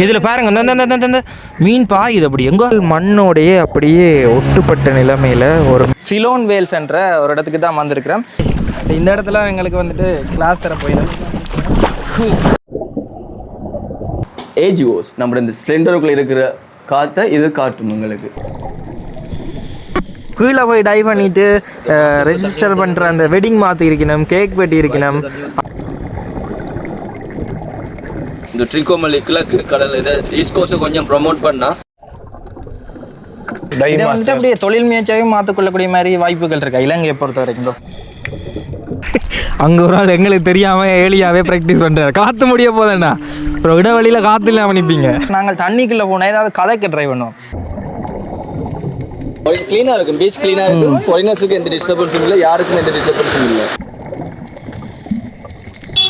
இதில் பாருங்க இந்த மீன் பாயுது அப்படி எங்கோ மண்ணோடையே அப்படியே ஒட்டுப்பட்ட நிலைமையில் ஒரு சிலோன் வேல்ஸ் என்ற ஒரு இடத்துக்கு தான் வந்திருக்கிறேன். இந்த இடத்துல எங்களுக்கு வந்துட்டு கிளாஸ் தர போயிடும். ஏஜிஓஸ் நம்ம இந்த சிலிண்டருக்குள்ள இருக்கிற காற்றை இது காட்டும் உங்களுக்கு. கீழே போய் டைவ் பண்ணிட்டு ரெஜிஸ்டர் பண்ணுற அந்த வெட்டிங் மாற்றி இருக்கணும், கேக் வெட்டி இருக்கணும். இந்த ட்ரிகோமல்லி கிழக்கு கடல் இதை ஈஸ்ட் கோஸ்ட்டை கொஞ்சம் ப்ரொமோட் பண்ணால் இதை வந்துட்டு அப்படியே தொழில் முயற்சியாகவும் மாற்றிக்கொள்ளக்கூடிய மாதிரி வாய்ப்புகள் இருக்கா இலங்கையை பொறுத்த வரைக்கும்? அங்கே ஒரு ஆள் எங்களுக்கு தெரியாமல் ஏலியாவே ப்ராக்டிஸ் பண்ணுறாரு. காற்று முடிய போதேண்ணா அப்புறம் இடவழியில் காற்று இல்லாமல் நிற்பீங்க. நாங்கள் தண்ணிக்குள்ளே போனால் ஏதாவது கதைக்கு ட்ரை பண்ணுவோம். க்ளீனாக இருக்கும், பீச் க்ளீனாக இருக்கும், ஃபாரினர்ஸுக்கு எந்த டிஸ்டர்பன்ஸும் இல்லை, யாருக்கும் எந்த டிஸ்டர்பன்ஸும் இல்லை.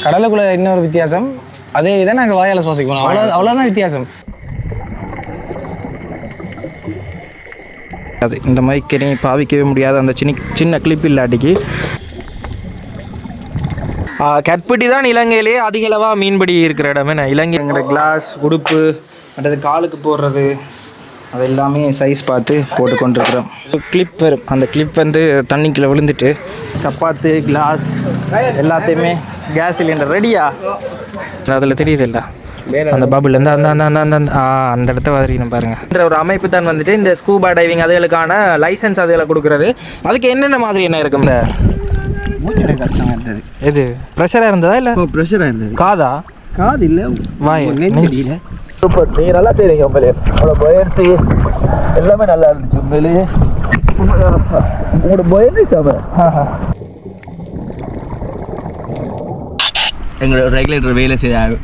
கடலுக்குள்ளே இன்னொரு வித்தியாசம், அதே இதை நாங்கள் வாயால் சுவாசிக்கணும், அவ்வளோதான் வித்தியாசம். அது இந்த மாதிரி கிணி பாவிக்கவே முடியாத அந்த சின்ன கிளிப் இல்லாட்டிக்கு கட்பட்டி தான் இலங்கையிலேயே அதிக அளவாக மீன்பிடி இருக்கிற இடமே. இலங்கைங்கிற கிளாஸ் உடுப்பு மற்றது காலுக்கு போடுறது அது எல்லாமே சைஸ் பார்த்து போட்டு கொண்டிருக்கிறோம். கிளிப் வரும், அந்த கிளிப் வந்து தண்ணிக்குள்ளே விழுந்துட்டு சப்பாத்து கிளாஸ் எல்லாத்தையுமே கேஸ் சிலிண்டர் ரெடியா அதில் தெரியுது இல்லை அந்த பபுள்லேருந்து அந்த இடத்த வதறிக்கணும் பாருங்கள். ஒரு அமைப்பு தான் வந்துட்டு இந்த ஸ்கூபா டைவிங் அதுகளுக்கான லைசன்ஸ் அதுகளை கொடுக்குறது. அதுக்கு என்னென்ன மாதிரி என்ன இருக்கும்? இந்த கஷ்டமாக இருந்தது. எது ப்ரெஷராக இருந்ததா இல்லை ப்ரெஷராக இருந்தது? காதா? காது இல்லை, வாய். சூப்பர், நீங்கள் நல்லா செய்றீங்க. உங்களே உங்களோட பயிற்சி எல்லாமே நல்லா இருந்துச்சு. உண்மையிலேயே உங்களோட பயிற்சி எங்களோட ரெகுலேட்டர் வேலை செய்யாது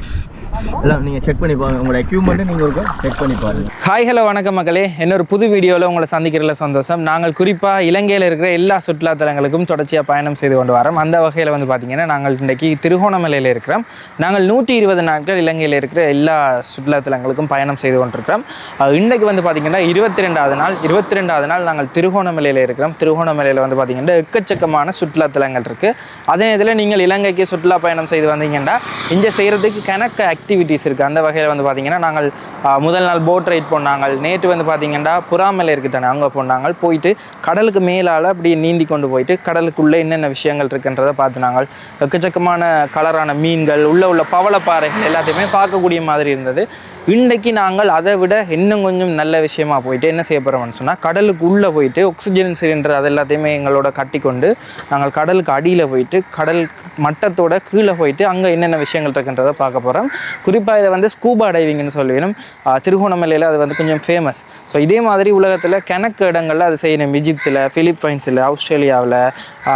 எல்லாம் நீங்கள் செக் பண்ணி பாருங்கள். உங்களோட எக்யூப்மெண்ட்டு நீங்கள் ஒரு செக் பண்ணி பாருங்கள். ஹாய் ஹலோ வணக்கம் மக்களே, இன்னொரு புது வீடியோவில் உங்களை சந்திக்கிறதுல சந்தோஷம். நாங்கள் குறிப்பாக இலங்கையில் இருக்கிற எல்லா சுற்றுலாத்தலங்களுக்கும் தொடர்ச்சியாக பயணம் செய்து கொண்டு வரோம். அந்த வகையில் வந்து பார்த்திங்கன்னா நாங்கள் இன்றைக்கி திருகோணமலையில் இருக்கிறோம். நாங்கள் 120 நாட்கள் இலங்கையில் இருக்கிற எல்லா சுற்றுலாத்தலங்களுக்கும் பயணம் செய்து கொண்டிருக்கிறோம். இன்றைக்கு வந்து பார்த்திங்கன்னா 22வது நாள் நாங்கள் திருகோணமலையில் இருக்கிறோம். திருகோணமலையில் வந்து பார்த்திங்கன்னா எக்கச்சக்கமான சுற்றுலாத்தலங்கள் இருக்குது. அதே நேரத்தில் நீங்கள் இலங்கைக்கு சுற்றுலா பயணம் செய்து வந்தீங்கன்னா இங்கே செய்கிறதுக்கு கணக்கு ஆக்டிவிட்டீஸ் இருக்குது. அந்த வகையில் வந்து பார்த்திங்கன்னா நாங்கள் முதல் நாள் போட் ரைட் போனாங்க. நேற்று வந்து பார்த்திங்கன்னா புறாமலை இருக்குது தானே, அங்கே போனாங்க. போயிட்டு கடலுக்கு மேலால் அப்படியே நீந்தி கொண்டு போயிட்டு கடலுக்குள்ளே என்னென்ன விஷயங்கள் இருக்குன்றதை பார்த்து நாங்கள் எக்கச்சக்கமான கலரான மீன்கள் உள்ள பவளப்பாறைகள் எல்லாத்தையுமே பார்க்கக்கூடிய மாதிரி இருந்தது. இன்றைக்கு நாங்கள் அதை விட இன்னும் கொஞ்சம் நல்ல விஷயமா போயிட்டு என்ன செய்ய போகிறோம்னு சொன்னால் கடலுக்கு உள்ளே போயிட்டு ஆக்சிஜன் சிலிண்டர் அது எல்லாத்தையுமே எங்களோட கட்டி கொண்டு நாங்கள் கடலுக்கு அடியில் போயிட்டு கடல் மட்டத்தோட கீழே போயிட்டு அங்கே என்னென்ன விஷயங்கள் இருக்குன்றதை பார்க்க போகிறோம். குறிப்பாக இதை வந்து ஸ்கூபா டைவிங்னு சொல்லிடணும். திருகோணமலையில் அது வந்து கொஞ்சம் ஃபேமஸ். ஸோ இதே மாதிரி உலகத்தில் கணக்கு இடங்களில் அது செய்யணும். எஜிப்தில், பிலிப்பைன்ஸில், ஆஸ்திரேலியாவில்,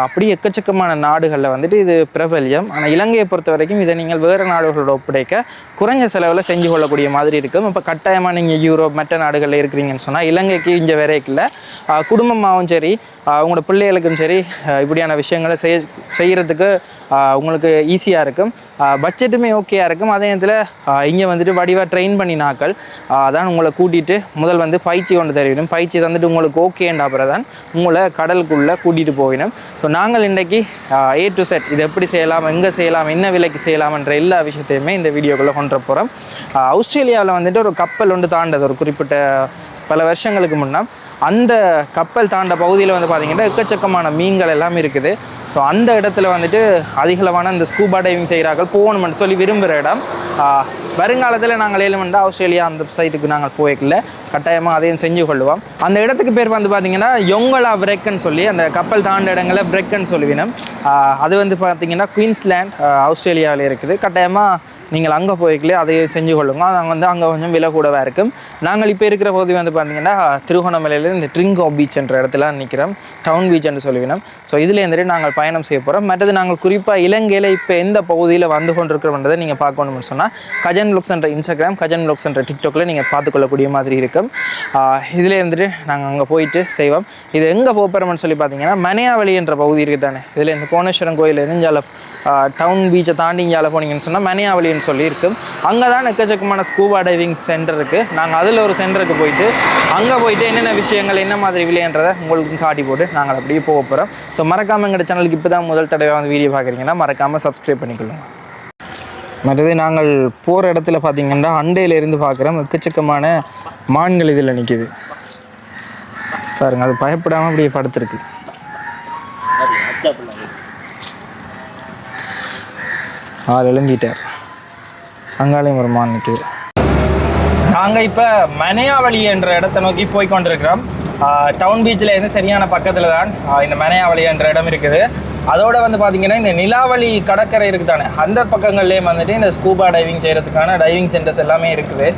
அப்படி எக்கச்சக்கமான நாடுகளில் வந்துட்டு இது பிரபல்யம். ஆனால் இலங்கையை பொறுத்த வரைக்கும் இதை நீங்கள் வேறு நாடுகளோட ஒப்படைக்க குறைஞ்ச செலவில் செஞ்சு கொள்ளக்கூடிய மாதிரி இருக்கும். இப்போ கட்டாயமாக நீங்கள் யூரோப் மற்ற நாடுகளில் இருக்கிறீங்கன்னு சொன்னால் இலங்கைக்கு இங்கே வரைக்கில் குடும்பமாகவும் சரி உங்களோட பிள்ளைகளுக்கும் சரி இப்படியான விஷயங்களை செய்கிறதுக்கு உங்களுக்கு ஈஸியாக இருக்கும். பட்ஜெட்டுமே ஓகேயாக இருக்கும். அதே நேரத்தில் இங்கே வந்துட்டு வடிவாக ட்ரெயின் பண்ணினாக்கள் அதான் உங்களை கூட்டிகிட்டு முதல் வந்து பயிற்சி கொண்டு தருவிடும். பயிற்சி தந்துட்டு உங்களுக்கு ஓகேன்ற அப்புறம் தான் உங்களை கடலுக்குள்ளே கூட்டிகிட்டு போயிடும். ஸோ நாங்கள் இன்றைக்கி A to Z இது எப்படி செய்யலாம், எங்கே செய்யலாம், என்ன விலைக்கு செய்யலாம்ன்ற எல்லா விஷயத்தையுமே இந்த வீடியோக்குள்ளே கொண்டு போகிறோம். ஆஸ்திரேலியாவில் வந்துட்டு ஒரு கப்பல் ஒன்று தாண்டது ஒரு குறிப்பிட்ட பல வருஷங்களுக்கு முன்னே. அந்த கப்பல் தாண்ட பகுதியில் வந்து பார்த்திங்கன்னா எக்கச்சக்கமான மீன்கள் எல்லாம் இருக்குது. ஸோ அந்த இடத்துல வந்துட்டு அதிகளவான இந்த ஸ்கூபா டைவிங் செய்கிறார்கள் போகணும்னு சொல்லி விரும்புகிற இடம். வருங்காலத்தில் நாங்கள் ஏழுமண்டா ஆஸ்திரேலியா அந்த சைட்டுக்கு நாங்கள் போய்க்கல, கட்டாயமாக அதையும் செஞ்சு கொள்வோம். அந்த இடத்துக்கு பேர் வந்து பார்த்திங்கன்னா யொங்கலா பிரேக்குன்னு சொல்லி அந்த கப்பல் தாண்ட இடங்களை பிரேக்குன்னு சொல்லுவினோம். அது வந்து பார்த்திங்கன்னா குயின்ஸ்லேண்ட் ஆஸ்திரேலியாவில் இருக்குது. கட்டாயமாக நீங்கள் அங்கே போய்க்கலே அதையும் செஞ்சு கொள்ளுங்க. நாங்கள் வந்து அங்கே கொஞ்சம் விலை கூடவாக இருக்கும். நாங்கள் இப்போ இருக்கிற போது வந்து பார்த்திங்கன்னா திருகோணமலையில் இந்த ட்ரிங்கோ பீச் என்ற இடத்துல நிற்கிறோம். டவுன் பீச் என்று சொல்லுவினோம். ஸோ இதில் இருந்துட்டு நாங்கள் பயணம் செய்ய போகிறோம். மற்றது நாங்கள் குறிப்பாக இலங்கையில் இப்போ எந்த பகுதியில் வந்து கொண்டிருக்கிறோன்றதை நீங்கள் பார்க்கணும்னு சொன்னால் கஜன் வ்ளாக்ஸ் என்ற இன்ஸ்டாகிராம், கஜன் வ்ளாக்ஸ் என்ற டிக்டாக்ல நீங்கள் பார்த்துக்கொள்ளக்கூடிய மாதிரி இருக்கும். இதில் இருந்துட்டு நாங்கள் அங்கே போயிட்டு செய்வோம். இது எங்கே போகிறோம்னு சொல்லி பார்த்தீங்கன்னா மனையாவளி என்ற பகுதி இருக்குது தானே, இதில் இந்த கோணேஸ்வரம் கோயில் நெஞ்சால டவுன் பீச்சை தாண்டி இங்கே போனீங்கன்னு சொன்னால் மனையாவளின்னு சொல்லி இருக்கும். அங்கே தான் எக்கச்சக்கமான ஸ்கூபா டைவிங் சென்டர் இருக்குது. நாங்கள் அதில் ஒரு சென்டருக்கு போயிட்டு அங்கே போயிட்டு என்னென்ன விஷயங்கள் என்ன மாதிரி விலைன்றதை உங்களுக்கு காட்டி போட்டு நாங்கள் அப்படியே போக போகிறோம். ஸோ மறக்காமல் எங்கள் சேனலுக்கு இப்போ தான் முதல் தடவை வந்து வீடியோ பார்க்குறீங்கன்னா மறக்காமல் சப்ஸ்கிரைப் பண்ணிக்கொள்ளுங்க. மற்றது நாங்கள் போகிற இடத்துல பார்த்தீங்கன்னா அண்டையிலேருந்து பார்க்குறோம் எக்கச்சக்கமான மான்கள் இதில் நிற்கிது பாருங்க. அது பயப்படாமல் அப்படியே படுத்துருக்கு. ஆள் எழும்பிட்டார். அங்காலையும் ஒரு மான் நிற்கிது. நாங்கள் இப்போ மனையாவளி என்ற இடத்தை நோக்கி போய் கொண்டிருக்கிறோம். டவுன் பீச்சில் இருந்து சரியான பக்கத்தில் தான் இந்த மனையாவளி என்ற இடம் இருக்குது. அதோட வந்து பார்த்தீங்கன்னா இந்த நிலாவளி கடற்கரை இருக்குது தானே, அந்த பக்கங்கள்லேயும் வந்துட்டு இந்த ஸ்கூபா டைவிங் செய்கிறதுக்கான டைவிங் சென்டர்ஸ் எல்லாமே இருக்குது.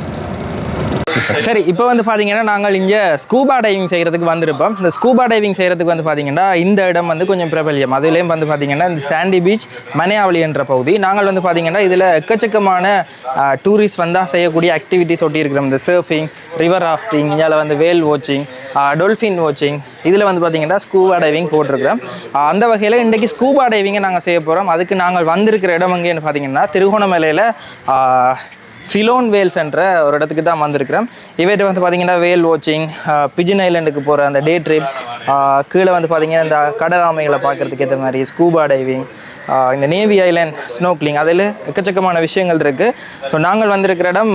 சரி, இப்போ வந்து பார்த்தீங்கன்னா நாங்கள் இங்கே ஸ்கூபா டைவிங் செய்கிறதுக்கு வந்திருப்போம். இந்த ஸ்கூபா டைவிங் செய்கிறதுக்கு வந்து பார்த்தீங்கன்னா இந்த இடம் வந்து கொஞ்சம் பிரபல்யம். அதுலேயும் வந்து பார்த்தீங்கன்னா இந்த சாண்டி பீச் மனையாவளி என்ற பகுதி. நாங்கள் வந்து பார்த்தீங்கன்னா இதில் எக்கச்சக்கமான டூரிஸ்ட் வந்தால் செய்யக்கூடிய ஆக்டிவிட்டிஸ் ஒட்டி இருக்கிறோம். இந்த சர்ஃபிங், ரிவர் ராஃப்டிங், இதில் வந்து வேல் வாட்சிங், டொல்ஃபின் வாட்சிங், இதில் வந்து பார்த்தீங்கன்னா ஸ்கூபா டைவிங் போட்டிருக்கிறோம். அந்த வகையில் இன்றைக்கி ஸ்கூபா டைவிங்கை நாங்கள் செய்ய போகிறோம். அதுக்கு நாங்கள் வந்திருக்கிற இடம் எங்கேன்னு பார்த்தீங்கன்னா திருகோணமலையில் சிலோன் வேல்ஸ் என்ற ஒரு இடத்துக்கு தான் வந்திருக்கிறோம். இவர்கிட்ட வந்து பார்த்தீங்கன்னா வேல் வாட்சிங், பிஜின் ஐலண்டுக்கு போகிற அந்த டே ட்ரிப், கீழே வந்து பார்த்தீங்கன்னா இந்த கடல் ஆமைகளை பார்க்குறதுக்கு ஏற்ற மாதிரி ஸ்கூபா டைவிங், இந்த நேவி ஐலண்ட் ஸ்னோக்லிங், அதில் எக்கச்சக்கமான விஷயங்கள் இருக்குது. ஸோ நாங்கள் வந்திருக்கிற இடம்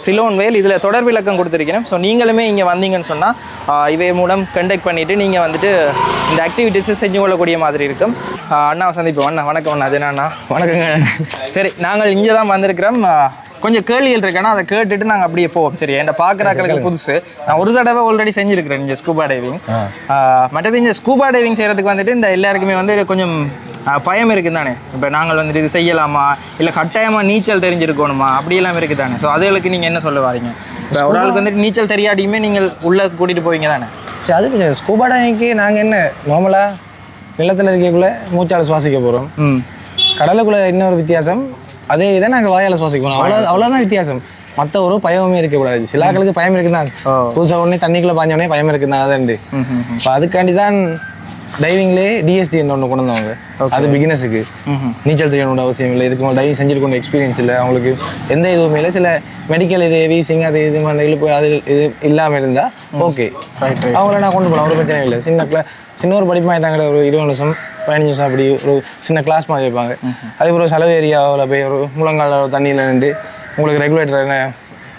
சிலோன் வேல். இதில் தொடர் விளக்கம் கொடுத்துருக்கிறோம். ஸோ நீங்களுமே இங்கே வந்தீங்கன்னு சொன்னால் இவை மூலம் கண்டக்ட் பண்ணிவிட்டு நீங்கள் வந்துட்டு இந்த ஆக்டிவிட்டீஸை செஞ்சு கொள்ளக்கூடிய மாதிரி இருக்கும். அண்ணாவை சந்திப்போம். அண்ணா வணக்கம். அண்ணா அது அண்ணா வணக்கங்க. சரி, நாங்கள் இங்கே தான் வந்திருக்கிறோம். கொஞ்சம் கேள்விகள் இருக்கேன்னா அதை கேட்டுட்டு நாங்கள் அப்படியே போவோம். சரி, என்கிட்ட பார்க்குறாக்களுக்கு புதுசு. நான் ஒரு தடவை ஆல்ரெடி செஞ்சுருக்கிறேன் இங்கே ஸ்கூபா டைவிங். மற்றது இந்த ஸ்கூபா டைவிங் செய்கிறதுக்கு வந்துட்டு இந்த எல்லாருக்குமே வந்து கொஞ்சம் பயம் இருக்குது தானே. இப்போ நாங்கள் வந்துட்டு இது செய்யலாமா, இல்லை கட்டாயமாக நீச்சல் தெரிஞ்சிருக்கணுமா, அப்படியெல்லாம் இருக்குது தானே. ஸோ அதுகளுக்கு நீங்கள் என்ன சொல்ல வரீங்க? இப்போ ஒரு ஆளுக்கு வந்துட்டு நீச்சல் தெரியாட்டியுமே நீங்கள் உள்ளே கூட்டிகிட்டு போவீங்க தானே. சரி, அது கொஞ்சம் ஸ்கூபா டைவிங்க்கு நாங்கள் என்ன நார்மலாக நிலத்தில் இருக்கக்குள்ளே மூச்சால் சுவாசிக்க போகிறோம். கடலுக்குள்ளே இன்னொரு வித்தியாசம், அதே இதை நாங்கள் வாயால் சுவாசிக்கணும். அவ்வளோதான் வித்தியாசம். மற்ற ஒரு பயமே இருக்கக்கூடாது. சில ஆக்களுக்கு பயம் இருக்குதான், புதுசாக உடனே தண்ணிக்குள்ளே பாஞ்சோடனே பயம் இருக்குதான். அதான் இப்போ அதுக்காண்டி தான் டைவிங்லேயே டிஎஸ்டி ஒன்று கொண்டு வந்தவங்க. அது பிகினர்ஸுக்கு நீச்சல் தெரியணுன்ற அவசியம் இல்லை. இதுக்கு மேலே டைவிங் செஞ்சுருக்கணும் எக்ஸ்பீரியன்ஸ் இல்லை அவங்களுக்கு, எந்த இதுவுமே இல்லை. சில மெடிக்கல் இது வீசிங் அது இது மாதிரி இழுப்பு அது இது இல்லாமல் இருந்தால் ஓகே, அவங்கள நான் கொண்டு போகலாம், ஒரு பிரச்சனை இல்லை. சின்ன ஒரு படிப்பாக தாங்க, ஒரு 20 நிமிஷம் 15 நிமிஷம் அப்படி ஒரு சின்ன கிளாஸ் மாதிரி வைப்பாங்க. அதுக்கப்புறம் செலவு ஏரியாவில் போய் ஒரு முழங்கால தண்ணியில் நின்று உங்களுக்கு ரெகுலேட்டர்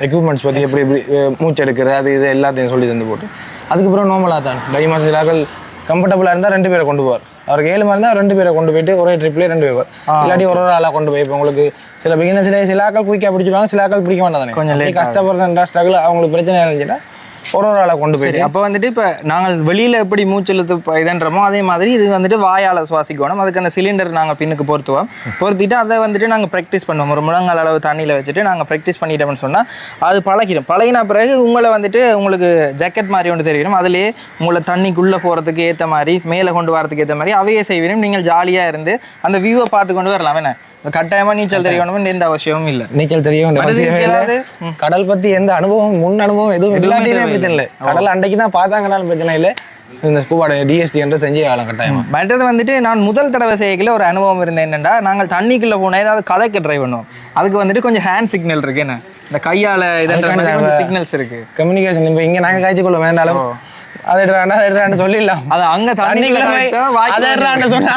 எக்யூப்மெண்ட்ஸ் பற்றி எப்படி எப்படி மூச்சு எடுக்கிற அது இது எல்லாத்தையும் சொல்லி தந்து போட்டு அதுக்கப்புறம் நார்மலாக தான் டைவ் மாதம் கம்ஃபர்டபுளாக இருந்தால் 2 பேரை கொண்டு போவார். அவருக்கு 7 மாதிரி இருந்தால் 2 பேரை கொண்டு போயிட்டு ஒரே ட்ரிப்லேயே 2 பேர், இல்லாட்டி ஒரு ஆளாக கொண்டு போய். இப்போ உங்களுக்கு சில பிகினர்ஸ்லேயே சில ஆக்கள் குயிக்காக பிடிச்சிடுவாங்க, சில ஆக்கள் பிடிக்க வேண்டாம் தானே. கொஞ்சம் கஷ்டப்படுறா ஸ்ட்ரகிள் அவங்களுக்கு பிரச்சனை இருந்துச்சுன்னா ஒரு ஆளை கொண்டு போயிட்டு. அப்போ வந்துட்டு இப்போ நாங்கள் வெளியில் எப்படி மூச்செழுத்து இதன்றமோ அதே மாதிரி இது வந்துட்டு வாயால் சுவாசிக்கணும். அதுக்கு அந்த சிலிண்டர் நாங்கள் பின்னுக்கு பொருத்திட்டு அதை வந்துட்டு நாங்கள் ப்ராக்டிஸ் பண்ணுவோம். ஒரு முழங்கால் அளவு தண்ணியில் வச்சுட்டு நாங்கள் ப்ராக்டிஸ் பண்ணிட்டோம்னு சொன்னால் அது பழகின பிறகு உங்களை வந்துட்டு உங்களுக்கு ஜாக்கெட் மாதிரி ஒன்று தெரியும். அதுலேயே உங்களை தண்ணிக்குள்ளே போகிறதுக்கு ஏற்ற மாதிரி மேலே கொண்டு வரதுக்கு ஏற்ற மாதிரி அவையே செய்வீங்க. நீங்கள் ஜாலியாக இருந்து அந்த வியூவை பார்த்து கொண்டு வரலாம். என்ன கட்டாயமா நீச்சல் தெரியணும்னு எந்த அவசியமும் இல்லை. நீச்சல் தெரிய கடல் பற்றி எந்த அனுபவம் முன் அனுபவம் எதுவும் இல்லாட்டியுமே பிரச்சனை இல்லை. கடல் அன்றைக்கு தான் பார்த்தாங்கனாலும் பிரச்சனை இல்லை. இந்த ஸ்கூபா டிஎஸ்டி என்று செஞ்சு ஆகலாம் கட்டாயமா. மற்றது வந்துட்டு நான் முதல் தடவை செய்யல ஒரு அனுபவம் இருந்தேன். என்னென்னா நாங்கள் தண்ணிக்குள்ளே போனால் ஏதாவது கதைக்கு ட்ரை பண்ணுவோம். அதுக்கு வந்துட்டு கொஞ்சம் ஹேண்ட் சிக்னல் இருக்கு. என்ன இந்த கையால் இதெல்லாம் சிக்னல்ஸ் இருக்கு, கம்யூனிகேஷன். இப்போ இங்கே நாங்கள் காய்ச்சி கொள்ள வேண்டாலும் அதை சொல்லிடலாம். அது அங்கே தண்ணிக்குள்ள சொன்னா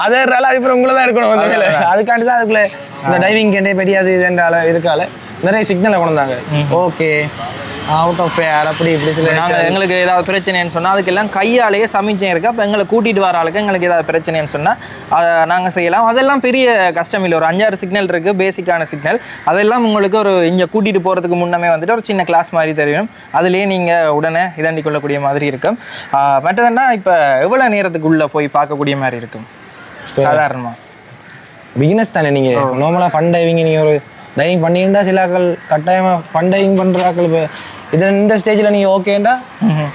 அதை அதுக்கப்புறம் உங்களை தான் இருக்கணும். அதுக்காண்டி தான் அதுக்குள்ள இந்த டைவிங் கேண்டே பெரியாது இதுன்றால இருக்கால நிறைய சிக்னலை கொண்டு வந்தாங்க. ஓகே, அவுட் ஆஃப் ஃபேர் அப்படி இப்படி சில எங்களுக்கு ஏதாவது பிரச்சனைன்னு சொன்னால் அதுக்கெல்லாம் கையாலேயே சமைச்சம் இருக்குது. அப்போ எங்களை கூட்டிகிட்டு வர ஆளுக்கு எங்களுக்கு ஏதாவது பிரச்சனைன்னு சொன்னால் அதை நாங்கள் செய்யலாம். அதெல்லாம் பெரிய கஷ்டம் இல்லை. ஒரு 5-6 சிக்னல் இருக்குது, பேசிக்கான சிக்னல். அதெல்லாம் உங்களுக்கு ஒரு இங்கே கூட்டிகிட்டு போகிறதுக்கு முன்னமே வந்துட்டு ஒரு சின்ன கிளாஸ் மாதிரி தெரியும். அதுலேயே நீங்கள் உடனே இதாண்டி கொள்ளக்கூடிய மாதிரி இருக்கும். மற்றதுன்னா இப்போ எவ்வளோ நேரத்துக்கு உள்ளே போய் பார்க்கக்கூடிய மாதிரி இருக்கும் சாதாரணமாக? பிகினஸ் தானே நீங்கள் நார்மலாக ஃபன் டைவிங் நீங்கள் ஒரு டைவிங் பண்ணியிருந்தா சில ஆக்கள் கட்டாயமாக ஃபன் டைவிங் பண்ணுற ஆக்கள் இப்போ இந்த ஸ்டேஜில் நீங்கள் ஓகேண்டா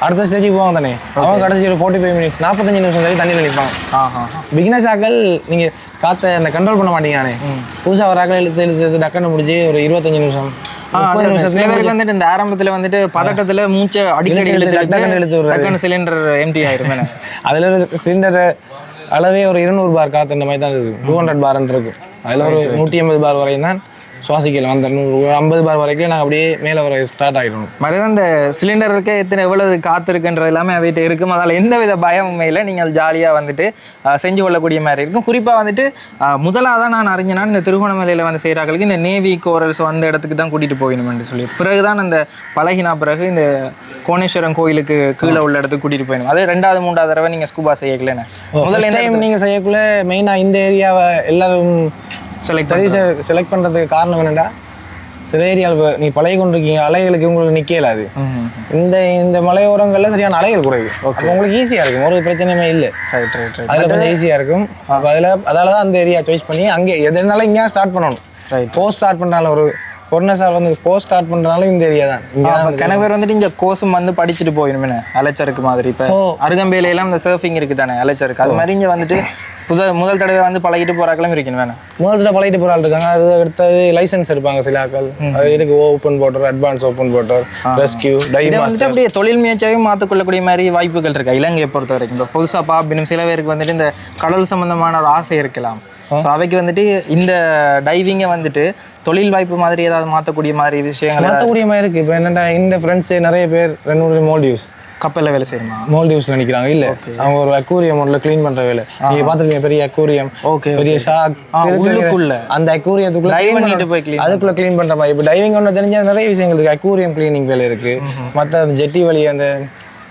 அடுத்த ஸ்டேஜுக்கு போவாங்க தானே. அவங்க கடைசி ஒரு 45 மினிட்ஸ் 45 நிமிஷம் சரி தண்ணியில் நிற்பாங்க. பிகினஸ் ஆக்கள் நீங்கள் காற்றை அந்த கண்ட்ரோல் பண்ண மாட்டீங்கண்ணே. புதுசாக ஒரு ஆக்கள் இழுத்து டக்குன்னு முடிஞ்சு ஒரு 25 நிமிஷம் 30 நிமிஷத்துல வந்துட்டு இந்த ஆரம்பத்தில் வந்துட்டு பதட்டத்தில் மூச்சை அடிக்கடி இழுத்து சிலிண்டர் எம்டி ஆயிரும். அதில் ஒரு சிலிண்டர் அளவே ஒரு 200 பார் காற்று இந்த மாதிரி தான் இருக்குது. 200 பார்ன்னு இருக்கு. அதில் ஒரு 180 பார் வரையும் தான் சுவாசிக்கலாம். அந்த 50 பார் வரைக்கும் நாங்கள் அப்படியே மேலே வர ஸ்டார்ட் ஆகிடணும். மறுபடியும் அந்த சிலிண்டருக்கு எத்தனை எவ்வளவு காற்று இருக்குன்றது எல்லாமே அவைகிட்ட இருக்கும். அதில் எந்த வித பயமும் இல்லை. நீங்கள் ஜாலியாக வந்துட்டு செஞ்சு கொள்ளக்கூடிய மாதிரி இருக்கும். குறிப்பாக வந்துட்டு முதலாக தான் நான் அறிஞனா இந்த திருகோணமலையில் வந்து செய்கிறார்களுக்கு இந்த நேவி கோரல்ஸ் அந்த இடத்துக்கு தான் கூட்டிகிட்டு போகணும்னு சொல்லி பிறகுதான் அந்த பழகினா பிறகு இந்த கோணேஸ்வரம் கோயிலுக்கு கீழே உள்ள இடத்துக்கு கூட்டிகிட்டு போயிடும். அது 2வது 3வது தடவை நீங்கள் ஸ்கூபா செய்யக்கலன்னு முதல்ல டைம் நீங்கள் செய்யக்குள்ள மெயினாக இந்த ஏரியாவை எல்லாரும் செலக்ட் பண்ணுறதுக்கு காரணம் என்னென்னா, சில ஏரியாவில் நீ பழகி கொண்டிருக்கீங்க, அலைகளுக்கு உங்களுக்கு நிற்கல. அது இந்த மலையோரங்களில் சரியான அலைகள் குறைவு. உங்களுக்கு ஈஸியாக இருக்கும், ஒரு பிரச்சனையுமே இல்லை. அதில் கொஞ்சம் ஈஸியாக இருக்கும். அப்போ அதால தான் அந்த ஏரியா சாய்ஸ் பண்ணி அங்கே எதனால இங்கே ஸ்டார்ட் பண்ணணும். போஸ்ட் ஸ்டார்ட் பண்ணுறால பொருணசார் வந்து போஸ்ட் ஸ்டார்ட் பண்ணுறதுனால இந்த ஏரியா தான். கணக்கு பேர் வந்துட்டு இங்கே கோர்ஸும் வந்து படிச்சுட்டு போயிடுமே அலைச்சருக்கு மாதிரி. இப்போ அருகம்பேலையெல்லாம் இந்த சர்ஃபிங் இருக்குது தானே அலைச்சருக்கு, அது மாதிரி இங்கே வந்துட்டு முதல் தடவை வந்து பழகிட்டு போறாக்களும் இருக்கணும் வேணும். முதல் தடவை பழகிட்டு போகிற ஆள் இருக்காங்க. அது அடுத்தது லைசன்ஸ் எடுப்பாங்க சில ஆக்கள். அது இருக்கு open water, advanced open water, rescue, dive master. அப்படியே தொழில் முயற்சியாகவும் மாற்றிக்கொள்ளக்கூடிய மாதிரி வாய்ப்புகள் இருக்கா இலங்கையை பொறுத்த வரைக்கும்? இப்போ புதுசாக பார்க்கணும் சில பேருக்கு வந்துட்டு இந்த கடல் சம்பந்தமான ஒரு ஆசை இருக்கலாம். ஸோ அவைக்கு வந்துட்டு இந்த டைவிங்கை வந்துட்டு தொழில் வாய்ப்பு மாதிரி ஏதாவது மாற்றக்கூடிய மாதிரி விஷயங்கள் மாற்றக்கூடிய மாதிரி இருக்குது. இப்போ என்னென்னா இந்த ஃப்ரெண்ட்ஸு நிறைய பேர் 2 மால்டிவ்ஸ் கப்பலில் வேலை செய்யணுமா? மால்டிவ்ஸில் நிற்கிறாங்க. இல்லை, அவங்க ஒரு அக்யூரியம் ஒன்றில் க்ளீன் பண்ணுற வேலை. நீங்கள் பார்த்துருக்கீங்க, பெரிய அக்யூரியம், பெரிய ஷாக், அந்த அக்யூரியத்துக்குள்ள அதுக்குள்ளே க்ளீன் பண்ணுற மாதிரி. இப்போ டைவிங் ஒன்று தெரிஞ்சால் நிறைய விஷயங்கள் இருக்குது. அக்யூரியம் க்ளீனிங் வேலை இருக்குது. மற்ற ஜெட்டி வழி அந்த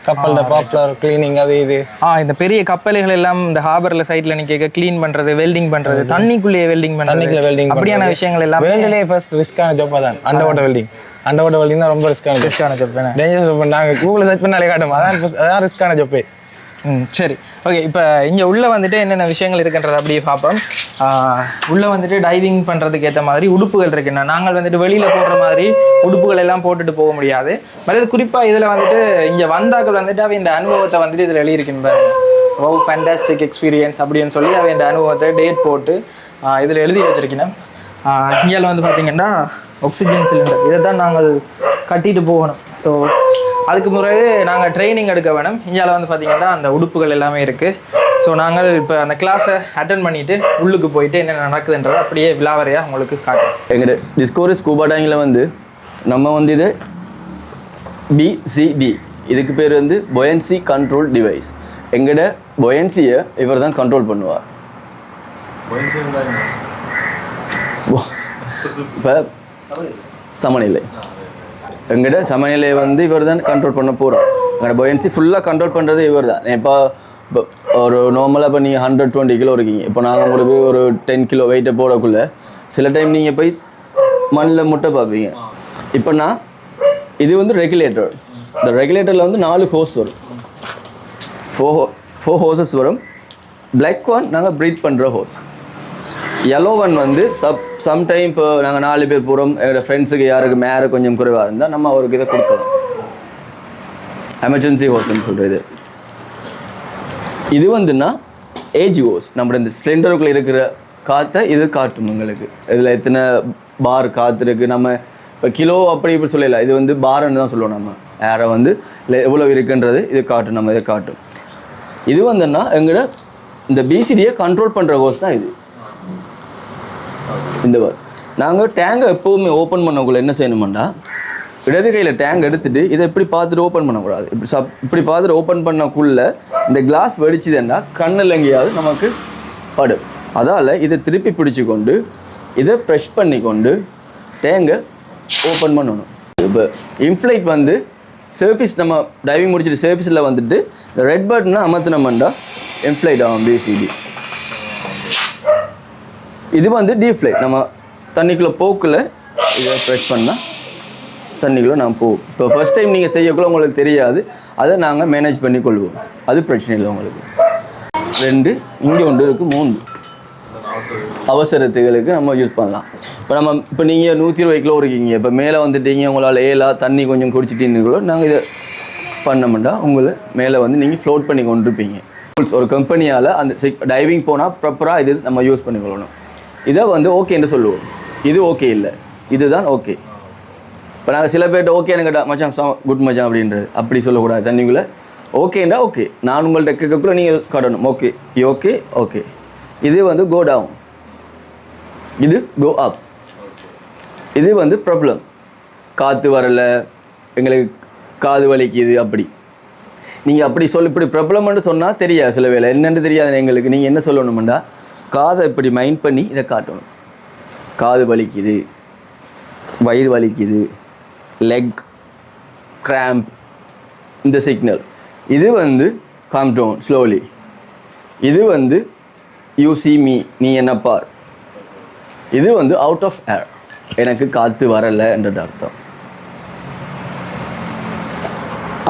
கப்பல் பாப்புலர் கிளீனிங், அது இது இந்த பெரிய கப்பல்கள் எல்லாம் இந்த ஹார்பர்ல சைட்ல நிக்க க்ளீன் பண்றது, வெல்டிங் பண்றது, தண்ணிக்குள்ளேயே வெல்டிங் பண்றது, தண்ணிக்குள்ள வெல்டிங் அப்படியான விஷயங்கள் எல்லாம் வேர்ல்ட்லயே ஃபர்ஸ்ட் ரிஸ்கான ஜாப் தான் under water welding. Under water welding தான் ரொம்ப ரிஸ்கான ஜாப். Dangerous job. நாங்க கூகுள்ல சர்ச் பண்ணாலே காட்டும். அதான் ரிஸ்கான ஜாப். சரி, ஓகே. இப்போ இங்கே உள்ளே வந்துட்டு என்னென்ன விஷயங்கள் இருக்குன்றது அப்படியே பார்ப்போம். உள்ளே வந்துட்டு டைவிங் பண்ணுறதுக்கு ஏற்ற மாதிரி உடுப்புகள் இருக்குன்னா நாங்கள் வந்துட்டு வெளியில் போடுற மாதிரி உடுப்புகள் எல்லாம் போட்டுட்டு போக முடியாது. மற்றது குறிப்பாக இதில் வந்துட்டு இங்கே வந்தாக்கள் வந்துட்டு அவன் இந்த அனுபவத்தை வந்துட்டு இதில் எழுதியிருக்கின்ற ஃபேண்டாஸ்டிக் எக்ஸ்பீரியன்ஸ் அப்படின்னு சொல்லி அவன் இந்த அனுபவத்தை டேட் போட்டு இதில் எழுதி வச்சிருக்கணும். இங்கே வந்து பார்த்திங்கன்னா ஆக்சிஜன் சிலிண்டர் இதை தான் நாங்கள் கட்டிட்டு போகணும். ஸோ அதுக்கு பிறகு நாங்கள் ட்ரைனிங் எடுக்க வேணும். இந்தியாவில் வந்து பார்த்திங்கன்னா அந்த உடுப்புகள் எல்லாமே இருக்குது. ஸோ நாங்கள் இப்போ அந்த கிளாஸை அட்டன் பண்ணிவிட்டு உள்ளுக்கு போயிட்டு என்ன நடக்குதுன்றதை அப்படியே விலாவரையாக உங்களுக்கு காட்டுறோம். எங்களோட டிஸ்கவரி ஸ்கூபா டைவிங்கில் வந்து நம்ம வந்து இது BCD, இதுக்கு பேர் வந்து பொயன்சி கண்ட்ரோல் டிவைஸ். எங்களோட பொயன்சியை இவர் தான் கண்ட்ரோல் பண்ணுவார். இப்போ சமநிலை, எங்கள்கிட்ட சமநிலையை வந்து இவர் தான் கண்ட்ரோல் பண்ண போகிறோம். எங்களோட பொயன்சி ஃபுல்லாக கண்ட்ரோல் பண்ணுறது இவர் தான். இப்போ ஒரு நார்மலாக இப்போ நீங்கள் 120 கிலோ இருக்கீங்க. இப்போ நாங்கள் உங்களுக்கு ஒரு 10 கிலோ வெயிட்டை போடக்குள்ள சில டைம் நீங்கள் போய் மண்ணில் முட்டை பார்ப்பீங்க. இப்போனா இது வந்து ரெகுலேட்டர். இந்த ரெகுலேட்டரில் வந்து 4 ஹோஸ் வரும், 4 ஹோசஸ் வரும். பிளாக் ஒன் நாங்கள் ப்ரீத் பண்ணுற ஹோஸ். yellow ஒன் வந்து சம்டைம் இப்போ நாங்கள் 4 பேர் போகிறோம், எங்களோட ஃப்ரெண்ட்ஸுக்கு யாருக்கு மேலே கொஞ்சம் குறைவாக இருந்தால் நம்ம அவருக்கு இதை கொடுக்கலாம். எமர்ஜென்சி ஹோஸ்ன்னு சொல்கிறது. இது வந்துன்னா ஏஜ் ஹோஸ். நம்ம இந்த சிலிண்டருக்குள்ளே இருக்கிற காற்றை இது காட்டும் எங்களுக்கு. இதில் எத்தனை பார் காற்று இருக்குது, நம்ம இப்போ கிலோ அப்படி இப்படி சொல்லலாம். இது வந்து பார்ன்னு தான் சொல்லுவோம். நம்ம ஏரை வந்து இல்லை எவ்வளோ இருக்குன்றது இது காட்டும், நம்ம இதை காட்டும். இது வந்துன்னா எங்களோட இந்த BCDயை கண்ட்ரோல் பண்ணுற ஹோஸ் தான் இது. இந்த வார் நாங்கள் டேங்கை எப்போவுமே ஓப்பன் பண்ணக்குள்ள என்ன செய்யணுமாண்டா, இடது கையில் டேங்க் எடுத்துகிட்டு இதை இப்படி பார்த்துட்டு ஓப்பன் பண்ணக்கூடாது. இப்படி பார்த்துட்டு ஓப்பன் பண்ணக்குள்ள இந்த கிளாஸ் வெடிச்சுதுன்னா கண்ணில் எங்கேயாவது நமக்கு படும். அதால் இதை திருப்பி பிடிச்சி கொண்டு இதை ப்ரெஷ் பண்ணி கொண்டு டேங்கை ஓப்பன் பண்ணணும். இப்போ இன்ஃப்ளைட் வந்து சர்ஃபீஸ், நம்ம டைவிங் முடிச்சுட்டு சர்ஃபீஸில் வந்துட்டு இந்த ரெட் பட்டனை அமர்த்தினோம்னா இன்ஃப்ளைட் ஆகும் BCD. இது வந்து டீப் ஃப்ளைட். நம்ம தண்ணிக்குள்ளே போக்கில் இதை ப்ரெஷ் பண்ணால் தண்ணிக்குள்ளே நான் போகும். இப்போ ஃபர்ஸ்ட் டைம் நீங்கள் செய்யக்குள்ள உங்களுக்கு தெரியாது, அதை நாங்கள் மேனேஜ் பண்ணி கொள்வோம். அது பிரச்சனை இல்லை உங்களுக்கு. 2 இங்கே 1 இருக்குது, 3 அவசரத்துகளுக்கு நம்ம யூஸ் பண்ணலாம். இப்போ நீங்கள் 120 கிலோ இருக்கீங்க, இப்போ மேலே வந்துட்டீங்க, உங்களால் தண்ணி கொஞ்சம் குடிச்சிட்டீங்களோ நாங்கள் இதை பண்ணோம்னா உங்களை மேலே வந்து நீங்கள் ஃப்ளோட் பண்ணி கொண்டிருப்பீங்க. ஒரு கம்பெனியால் அந்த டைவிங் போனால் ப்ராப்பராக இது நம்ம யூஸ் பண்ணிக்கொள்ளணும். இதை வந்து ஓகேன்னு சொல்லுவோம். இது ஓகே இல்லை, இதுதான் ஓகே. இப்போ நாங்கள் சில பேர்ட்ட ஓகே எனக்கு மச்சான் குட் மச்சான் அப்படின்றது அப்படி சொல்லக்கூடாது. தண்ணிக்குள்ளே ஓகேண்டா ஓகே, நான் உங்கள்கிட்ட கேட்கக்குள்ள நீங்கள் கடணும் ஓகே ஓகே ஓகே. இது வந்து கோ டவுன், இது கோ அப். இது வந்து ப்ராப்ளம். காற்று வரலை, எங்களுக்கு காது வலிக்குது, அப்படி நீங்கள் அப்படி இப்படி ப்ராப்ளம்னு சொன்னால் தெரியாது, சில வேலை என்னென்னு தெரியாது எங்களுக்கு. நீங்கள் என்ன சொல்லணுமெண்டா, காதை இப்படி மைண்ட் பண்ணி இதை காட்டணும். காது வலிக்குது, வயிறு வலிக்குது, லெக் கிராம்ப், இந்த சிக்னல். இது வந்து காம் டவுன் ஸ்லோலி. இது வந்து யூ சி மீ, நீ என்ன பார். இது வந்து அவுட் ஆஃப் ஏர், எனக்கு காற்று வரலை என்றது அர்த்தம்.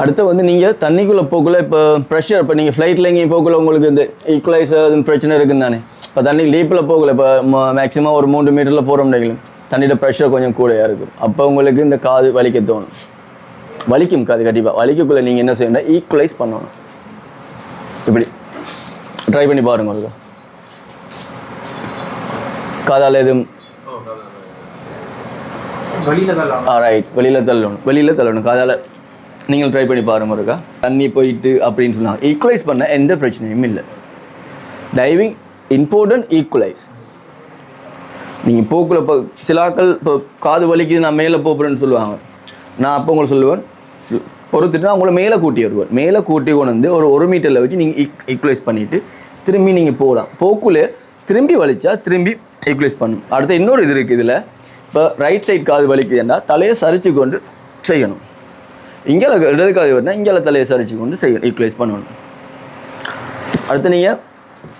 அடுத்து வந்து நீங்கள் தண்ணிக்குள்ளே போக்குள்ள இப்போ ப்ரெஷர், இப்போ நீங்கள் ஃப்ளைட்டில் எங்கேயும் போக்குள்ள உங்களுக்கு இந்த ஈக்குவலைசர் பிரச்சனை இருக்குன்னு தானே. இப்போ தண்ணி டீப்பில் போகல, இப்போ மேக்ஸிமம் ஒரு 3 மீட்டரில் போகிறோம்னு தண்ணியோட ப்ரெஷர் கொஞ்சம் கூடையாக இருக்கும். அப்போ உங்களுக்கு இந்த காது வலிக்க தோணும், வலிக்கும் காது கண்டிப்பாக. வலிக்கக்குள்ளே நீங்கள் என்ன செய்யணும், ஈக்குவலைஸ் பண்ணணும். இப்படி ட்ரை பண்ணி பாருங்க ஒருக்கா. காதால் எதுவும் ரைட், வெளியில் தள்ளணும் காதால். நீங்கள் ட்ரை பண்ணி பாருங்க ஒருக்கா. தண்ணி போயிட்டு அப்படின்னு சொன்னாங்க, ஈக்குவலைஸ் பண்ண எந்த பிரச்சனையும் இல்லை. Diving important, equalise. நீங்கள் போக்குள்ள இப்போ சிலாக்கள் இப்போ காது வலிக்குது நான் மேலே போகிறேன்னு சொல்லுவாங்க. நான் அப்போ உங்களுக்கு சொல்லுவேன், பொறுத்துட்டு அவங்கள மேலே கூட்டி வருவேன். மேலே கூட்டி கொண்டு வந்து ஒரு 1 மீட்டரில் வச்சு நீங்கள் ஈக்குவலைஸ் பண்ணிவிட்டு திரும்பி நீங்கள் போகலாம். போக்குள்ளே திரும்பி வலிச்சா திரும்பி ஈக்குவலைஸ் பண்ணணும். அடுத்து இன்னொரு இது இருக்குது இதில். இப்போ ரைட் சைட் காது வலிக்குதுன்னா தலையை சரிச்சு கொண்டு செய்யணும். இங்கே இடது காது வரணும், இங்கே தலையை சரிச்சு கொண்டு செய்யணும், ஈக்குவலைஸ் பண்ணணும். அடுத்து நீங்கள்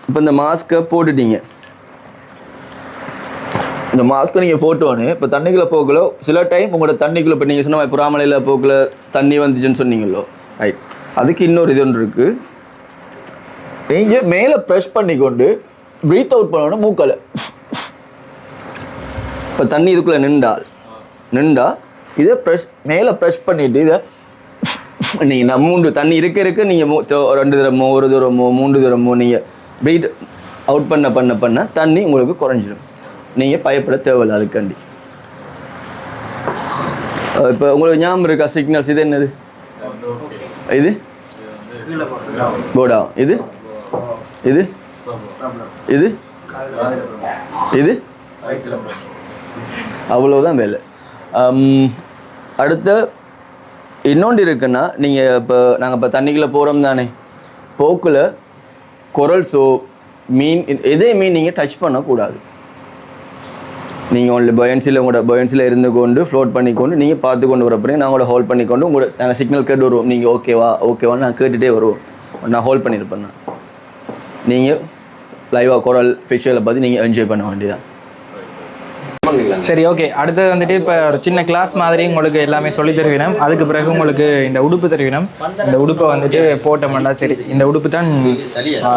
இப்போ இந்த மாஸ்க்கை போட்டுட்டீங்க. இந்த மாஸ்க்கை நீங்கள் போட்டோன்னே இப்போ தண்ணிக்குள்ளே போகலோ சில டைம் உங்களோட தண்ணிக்குள்ளே இப்போ நீங்கள் சொன்ன புறாமலையில் போகல தண்ணி வந்துச்சுன்னு சொன்னீங்களோ, ரைட். அதுக்கு இன்னொரு இது ஒன்று இருக்குது. நீங்கள் மேலே ப்ரெஷ் பண்ணி கொண்டு ப்ரீத் அவுட் பண்ணணும் மூக்கலை. இப்போ தண்ணி இதுக்குள்ளே நின்றா இதை மேலே ப்ரெஷ் பண்ணிவிட்டு இதை நீங்கள் 3 தண்ணி இருக்க நீங்கள் 2 தரமோ 1 தரமோ 3 தரமோ நீங்கள் ப்ரீத் அவுட் பண்ண தண்ணி உங்களுக்கு குறைஞ்சிடும். நீங்கள் பயப்பட தேவையில்லை அதுக்காண்டி. இப்போ உங்களுக்கு ஞாபகம் இருக்கா சிக்னல்ஸ்? இது என்னது? இது கோடா, இது இது இது இது அவ்வளோதான் வேலை. அடுத்த இன்னொன்று இருக்குன்னா, நீங்கள் நாங்கள் இப்போ தண்ணிக்குள்ளே போகிறோம் தானே, போக்கில் குரல்ஸோ மீன் எதையுமே நீங்கள் டச் பண்ணக்கூடாது. நீங்கள் உங்களோட பயோன்சியில் இருந்து கொண்டு ஃப்ளோட் பண்ணிக்கொண்டு நீங்கள் பார்த்து கொண்டு வரப்போறீங்க. நான் உங்களோட ஹோல்ட் பண்ணிக்கொண்டு நாங்கள் சிக்னல் கேட்டு வருவோம். நீங்கள் ஓகேவான்னு நான் கேட்டுகிட்டே வருவோம். நான் ஹோல்ட் பண்ணியிருப்பேன். நீங்கள் லைவாக குரல் ஃபிஷியலை பார்த்து நீங்கள் என்ஜாய் பண்ண வேண்டியதான். சரி, ஓகே. அடுத்தது வந்துட்டு இப்போ ஒரு சின்ன கிளாஸ் மாதிரி உங்களுக்கு எல்லாமே சொல்லி தருவினோம். அதுக்கு பிறகு உங்களுக்கு இந்த உடுப்பு தருவினோம். இந்த உடுப்பை வந்துட்டு போட்டோம்னா சரி, இந்த உடுப்பு தான்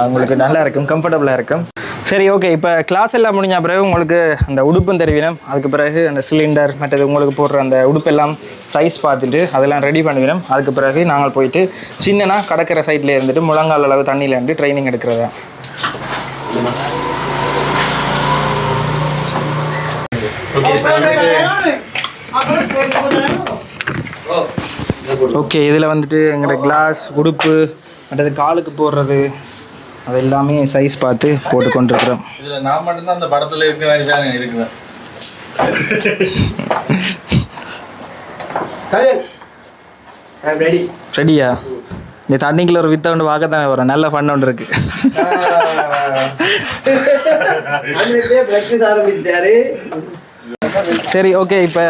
உங்களுக்கு நல்லா இருக்கும், கம்ஃபர்டபுளாக இருக்கும். சரி, ஓகே. இப்போ கிளாஸ் எல்லாம் முடிஞ்ச பிறகு உங்களுக்கு அந்த உடுப்பும் தருவினோம். அதுக்கு பிறகு அந்த சிலிண்டர் மற்றது உங்களுக்கு போடுற அந்த உடுப்பெல்லாம் சைஸ் பார்த்துட்டு அதெல்லாம் ரெடி பண்ணுவினோம். அதுக்கு பிறகு நாங்கள் போயிட்டு சின்னனா கடற்கரை சைட்லேயே இருந்துட்டு முழங்கால் அளவு தண்ணியில் இருந்து ட்ரைனிங் எடுக்கிறதா. ஓகே, இதில் வந்துட்டு எங்களோட கிளாஸ் உடுப்பு மற்றது காலுக்கு போடுறது அது எல்லாமே சைஸ் பார்த்து போட்டு கொண்டிருக்கிறோம். இதில் நான் மட்டும்தான் அந்த படத்தில் இருக்கிற மாதிரி தான் இருக்குதா? ரெடியா? இந்த தண்ணிக்குள்ள ஒரு வித்த ஒன்று பார்க்க தானே வரும். நல்ல ஃபன் ஒன்று இருக்கு. சரி, ஓகே. இப்போ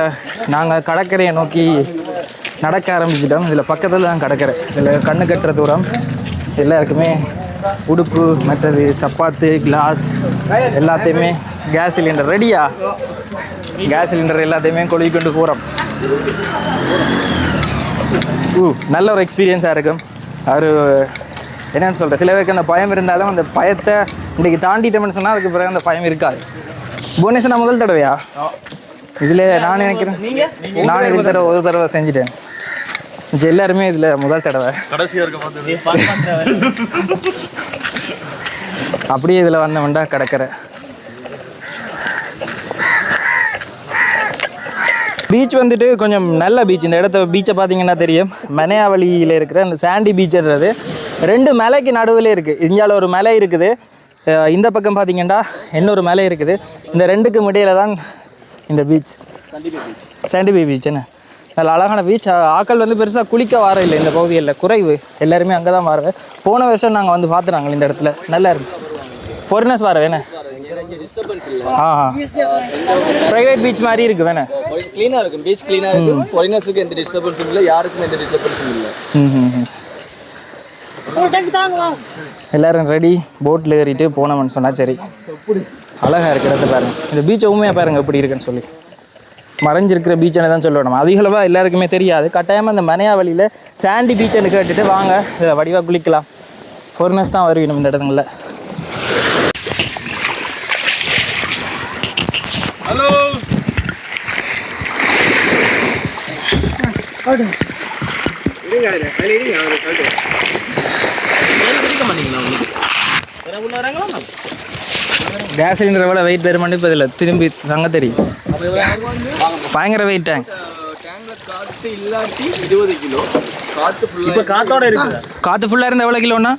நாங்கள் கடற்கரையை நோக்கி நடக்க ஆரம்பிச்சிட்டோம். இதில் பக்கத்தில் தான் கடற்கரை. இதில் கண்ணு கட்டுற தூரம் எல்லாருக்குமே உடுப்பு மற்றது சப்பாத்து கிளாஸ் எல்லாத்தையுமே கேஸ் சிலிண்டர் ரெடியா? கேஸ் சிலிண்டர் எல்லாத்தையுமே கொழுவி கொண்டு போகிறோம். நல்ல ஒரு எக்ஸ்பீரியன்ஸாக இருக்கும். அவர் என்னென்னு சொல்கிறேன், சில பேருக்கு அந்த பயம் இருந்தாலும் அந்த பயத்தை இன்றைக்கி தாண்டிட்டோம்னு சொன்னால் அதுக்கு பிறகு அந்த பயம் இருக்காது. புவனேஸ்வர் நான் முதல் தடவையா இதில்? நான் நினைக்கிறேன் நான் இதில் ஒரு தடவை செஞ்சுட்டேன். எல்லாருமே இதில் முதல் தடவை. அப்படியே இதில் வந்தோம்டா கடற்கரை. பீச் வந்துட்டு கொஞ்சம் நல்ல பீச். இந்த இடத்த பீச்சை பார்த்தீங்கன்னா தெரியும். மனையாவளியில் இருக்கிற அந்த சாண்டி பீச்சுன்றது 2 மலைக்கு நடுவில் இருக்குது. இந்தியாவில் ஒரு மலை இருக்குது, இந்த பக்கம் பார்த்தீங்கன்னா இன்னொரு மலை இருக்குது. இந்த 2க்கும் இடையில தான் இந்த பீச். சாண்டி பே பீச் என்ன நல்ல அழகான பீச். ஆக்கள் வந்து பெருசாக குளிக்க வர இல்லை இந்த பகுதிகளில், குறைவு. எல்லாருமே அங்கே தான் வர. போன வருஷம் நாங்கள் வந்து பார்த்துனாங்க இந்த இடத்துல, நல்லா இருக்கு. ஃபாரினர்ஸ் வர வேணே. ப்ரைவேட் பீச் மாதிரி இருக்கு வேணே. க்ளீனாக இருக்கும், பீச் க்ளீனாக இருக்கும். ஃபாரினர்ஸுக்கு எந்த டிஸ்டர்பன்ஸும் இல்லை, யாருக்கும் எந்த டிஸ்டர்பன்ஸும் இல்லை. எல்லாரும் ரெடி, போட்டில் ஏறிட்டு போனோம்னு சொன்னால் சரி. அழகாக இருக்கு இடத்த பாருங்க. இந்த பீச்சை உண்மையாக பாருங்க எப்படி இருக்குன்னு சொல்லி. மறைஞ்சிருக்கிற பீச்சுன்னு தான் சொல்லணும். அதிகளவாக எல்லாருக்குமே தெரியாது. கட்டாயமாக இந்த மனையாவளியில் சாண்டி பீச்சுன்னு கேட்டுட்டு வாங்க, வடிவாக குளிக்கலாம். ஃபாரினர்ஸ் தான் வருவீங்க இந்த இடத்துங்களில். ஹலோ கேஸ் சிலிண்டரை விட வெயிட் பெருமாண்டு இப்போ இதில் திரும்பி தங்க தெரியும். பயங்கர வெயிட் டேங்க். காற்று இல்லாட்டி 20 கிலோ, காற்று இப்போ காற்றோட இருக்குது. காற்று ஃபுல்லாக இருந்தால் எவ்வளோ கிலோண்ணா?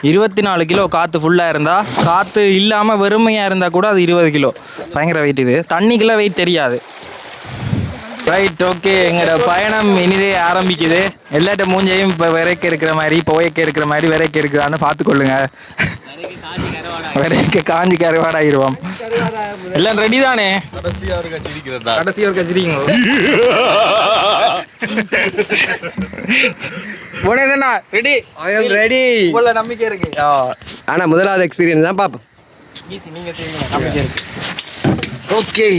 24 கிலோ காற்று ஃபுல்லாக இருந்தால். காற்று இல்லாமல் வெறுமையாக இருந்தால் கூட அது 20 கிலோ. பயங்கர வெயிட் இது. தண்ணிக்குள்ள வெயிட் தெரியாது. Right, okay. எங்களோட பயணம் இனிதே ஆரம்பிக்குது. எல்லாட்ட மூஞ்சையும் இப்போ விரைக்க இருக்கிற மாதிரி, புகைக்க இருக்கிற மாதிரி விரைக்க இருக்குதான்னு பார்த்துக்கொள்ளுங்க. விரைக்க காஞ்சி கருவாடாயிருவோம். எல்லாம் ரெடி தானே? கடைசி ஒரு கச்சிருக்கீங்களோ? புவனேசண்ணா ரெடி? I am ready. உள்ள நம்பிக்கை இருக்கு. ஆனா முதலாவது எக்ஸ்பீரியன்ஸ் தான் பாப்போம். ஈஸி, நீங்க செய்வீங்க, நம்பிக்கை இருக்கு. ஓகே.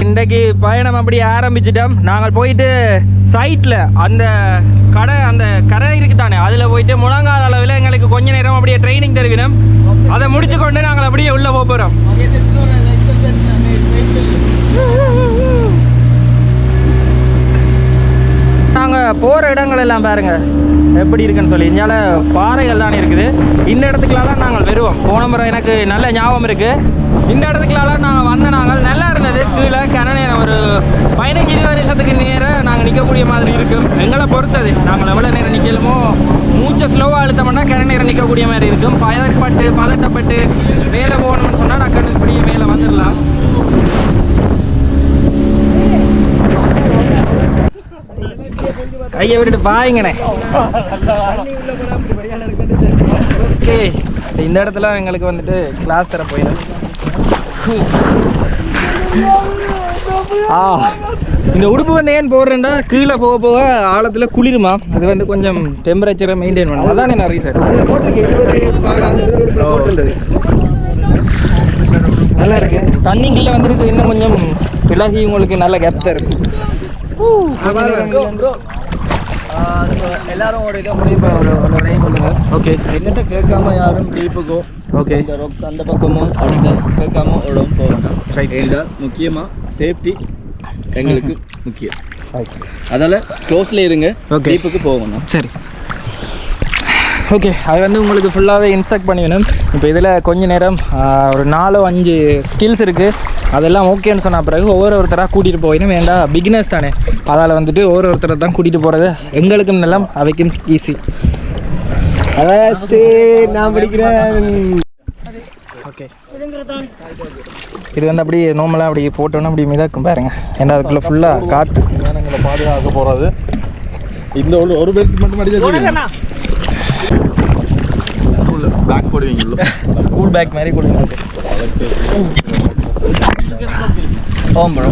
இன்றைக்கு பயணம் அப்படி ஆரம்பிச்சிட்டோம். நாங்கள் போயிட்டு சைட்டில் அந்த கரை இருக்குதானே, அதில் போயிட்டு முழங்கால் அளவில் எங்களுக்கு கொஞ்ச நேரம் அப்படியே ட்ரைனிங் தருவினோம். அதை முடிச்சு கொண்டு நாங்கள் அப்படியே உள்ளே போகிறோம். நாங்கள் போகிற இடங்கள் எல்லாம் பாருங்க எப்படி இருக்குன்னு சொல்லி. இங்கால பாறைகள் தானே இருக்குது. இந்த இடத்துக்குலாம் நாங்கள் வருவோம். போன முறை எனக்கு நல்ல ஞாபகம் இருக்குது. இந்த இடத்துக்குலாம் நாங்கள் நல்லா இருந்தது. கீழே கனநேரம் ஒரு 15-20 நிமிஷத்துக்கு நேரம் நாங்கள் நிற்கக்கூடிய மாதிரி இருக்கும். எங்களை பொறுத்தது. நாங்கள் எவ்வளோ நேரம் நிற்கலுமோ, மூச்சை ஸ்லோவாக அழுத்தோம்னா நேரம் நிற்கக்கூடிய மாதிரி இருக்கும். பதட்டப்பட்டு மேலே போகணும்னு சொன்னால் நான் இப்படியே மேலே வந்துடலாம். கையை விட்டுட்டு பாயுங்கண்ணே. ஓகே, இந்த இடத்துல எங்களுக்கு வந்துட்டு கிளாஸ் தர போயிடும். இந்த உடுப்பு வந்து ஏன் போடுறேன்டா, கீழே போக போக ஆழத்தில் குளிருமா. அது வந்து கொஞ்சம் டெம்பரேச்சரை மெயின்டைன் பண்ணணும். அதானே நான் ரீசன். நல்லா இருக்கு. தண்ணிக்குள்ள வந்துருக்கு இன்னும் கொஞ்சம் விலகி உங்களுக்கு நல்ல கெப்தான் இருக்கு. எல்லாரும் ஒரு இதை முடிவு ஒரு லைன் சொல்லுங்க. ஓகே, என்னட்ட கேட்காம யாரும் டீப்புக்கோ ஓகே அந்த பக்கமோ அடுத்த கேட்காம ஓடும் போக வேண்டாம். ரைட். முக்கியமாக சேஃப்டி எங்களுக்கு முக்கியம். அதால் க்ளோஸில் இருங்க. ஓகே, டீப்புக்கு போக வேண்டாம். சரி, ஓகே. அது வந்து உங்களுக்கு ஃபுல்லாகவே இன்ஸ்ட்ரக்ட் பண்ணிக்கணும். இப்போ இதில் கொஞ்ச நேரம் ஒரு 4-5 ஸ்கில்ஸ் இருக்குது. அதெல்லாம் ஓகேன்னு சொன்ன பிறகு ஒவ்வொருத்தராக கூட்டிகிட்டு போயிடும். வேண்டாம், பிகினர்ஸ் தானே, அதால் வந்துட்டு ஒவ்வொருத்தரை தான் கூட்டிகிட்டு போகிறது எங்களுக்கும் நல்லா, அவைக்கும் ஈஸி. நான் படிக்கிறேன். ஓகே, இது வந்து அப்படியே நார்மலாக அப்படி போட்டோன்னா அப்படி மிதக்கும் பாருங்க. ஏன்னா அதுக்குள்ளே ஃபுல்லாக காற்று எங்களை பாதுகாக்க போகிறது. இந்த ஒரு பேருக்கு மட்டும் அடிச்சா பேக் போடுவீங்களோ? ஸ்கூல் பேக் மாதிரி கொடுங்க. ஆமாம் ப்ரோ.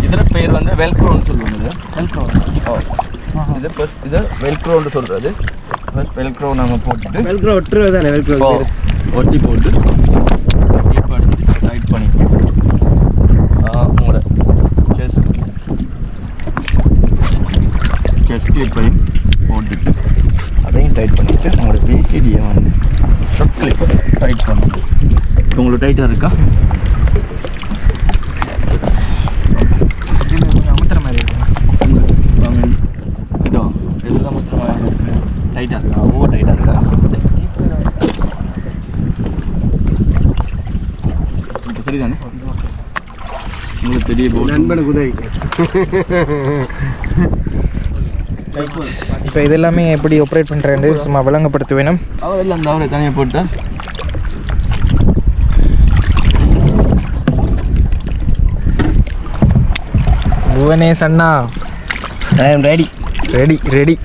இதில் பேர் வந்து வெல்க்ரோன்னு சொல்லுவாங்க. வெல்க்ரோ. இது ஃபர்ஸ்ட் இது வெல்க்ரோன்னு சொல்கிறது. ஃபர்ஸ்ட் வெல்க்ரோ நம்ம போட்டுட்டு வெல்க்ரோ ஒட்டுறது தானே. வெல்க்ரோ ஒட்டி போட்டு டைட் பண்ணி உங்களோட செஸ்ட் கிளிப்பையும் போட்டுட்டு அதையும் டைட் பண்ணிவிட்டு உங்களோட பிசிடியை வந்து ஸ்டெப் கிளிப் டைட் பண்ணணும். இப்போ உங்களுக்கு டைட்டாக இருக்கா? அமுத்துற மாதிரி இருக்கு. இதோ எல்லாம் மொத்தமாக டைட்டாக இருக்கா? ஓவர் டைட்டாக இருக்கா? சரிதானே உங்களுக்கு தெரிய போகுது நண்பனுக்கு உதவிக்கு இப்போ இதெல்லாமே எப்படி ஆப்ரேட் பண்ணுறேன்னு சும்மா விளங்கப்படுத்த வேணும். அவர் இல்லை அந்த அவரை தனியாக போட்டா புவனேஷ் அண்ணா I am ready. Ready ready.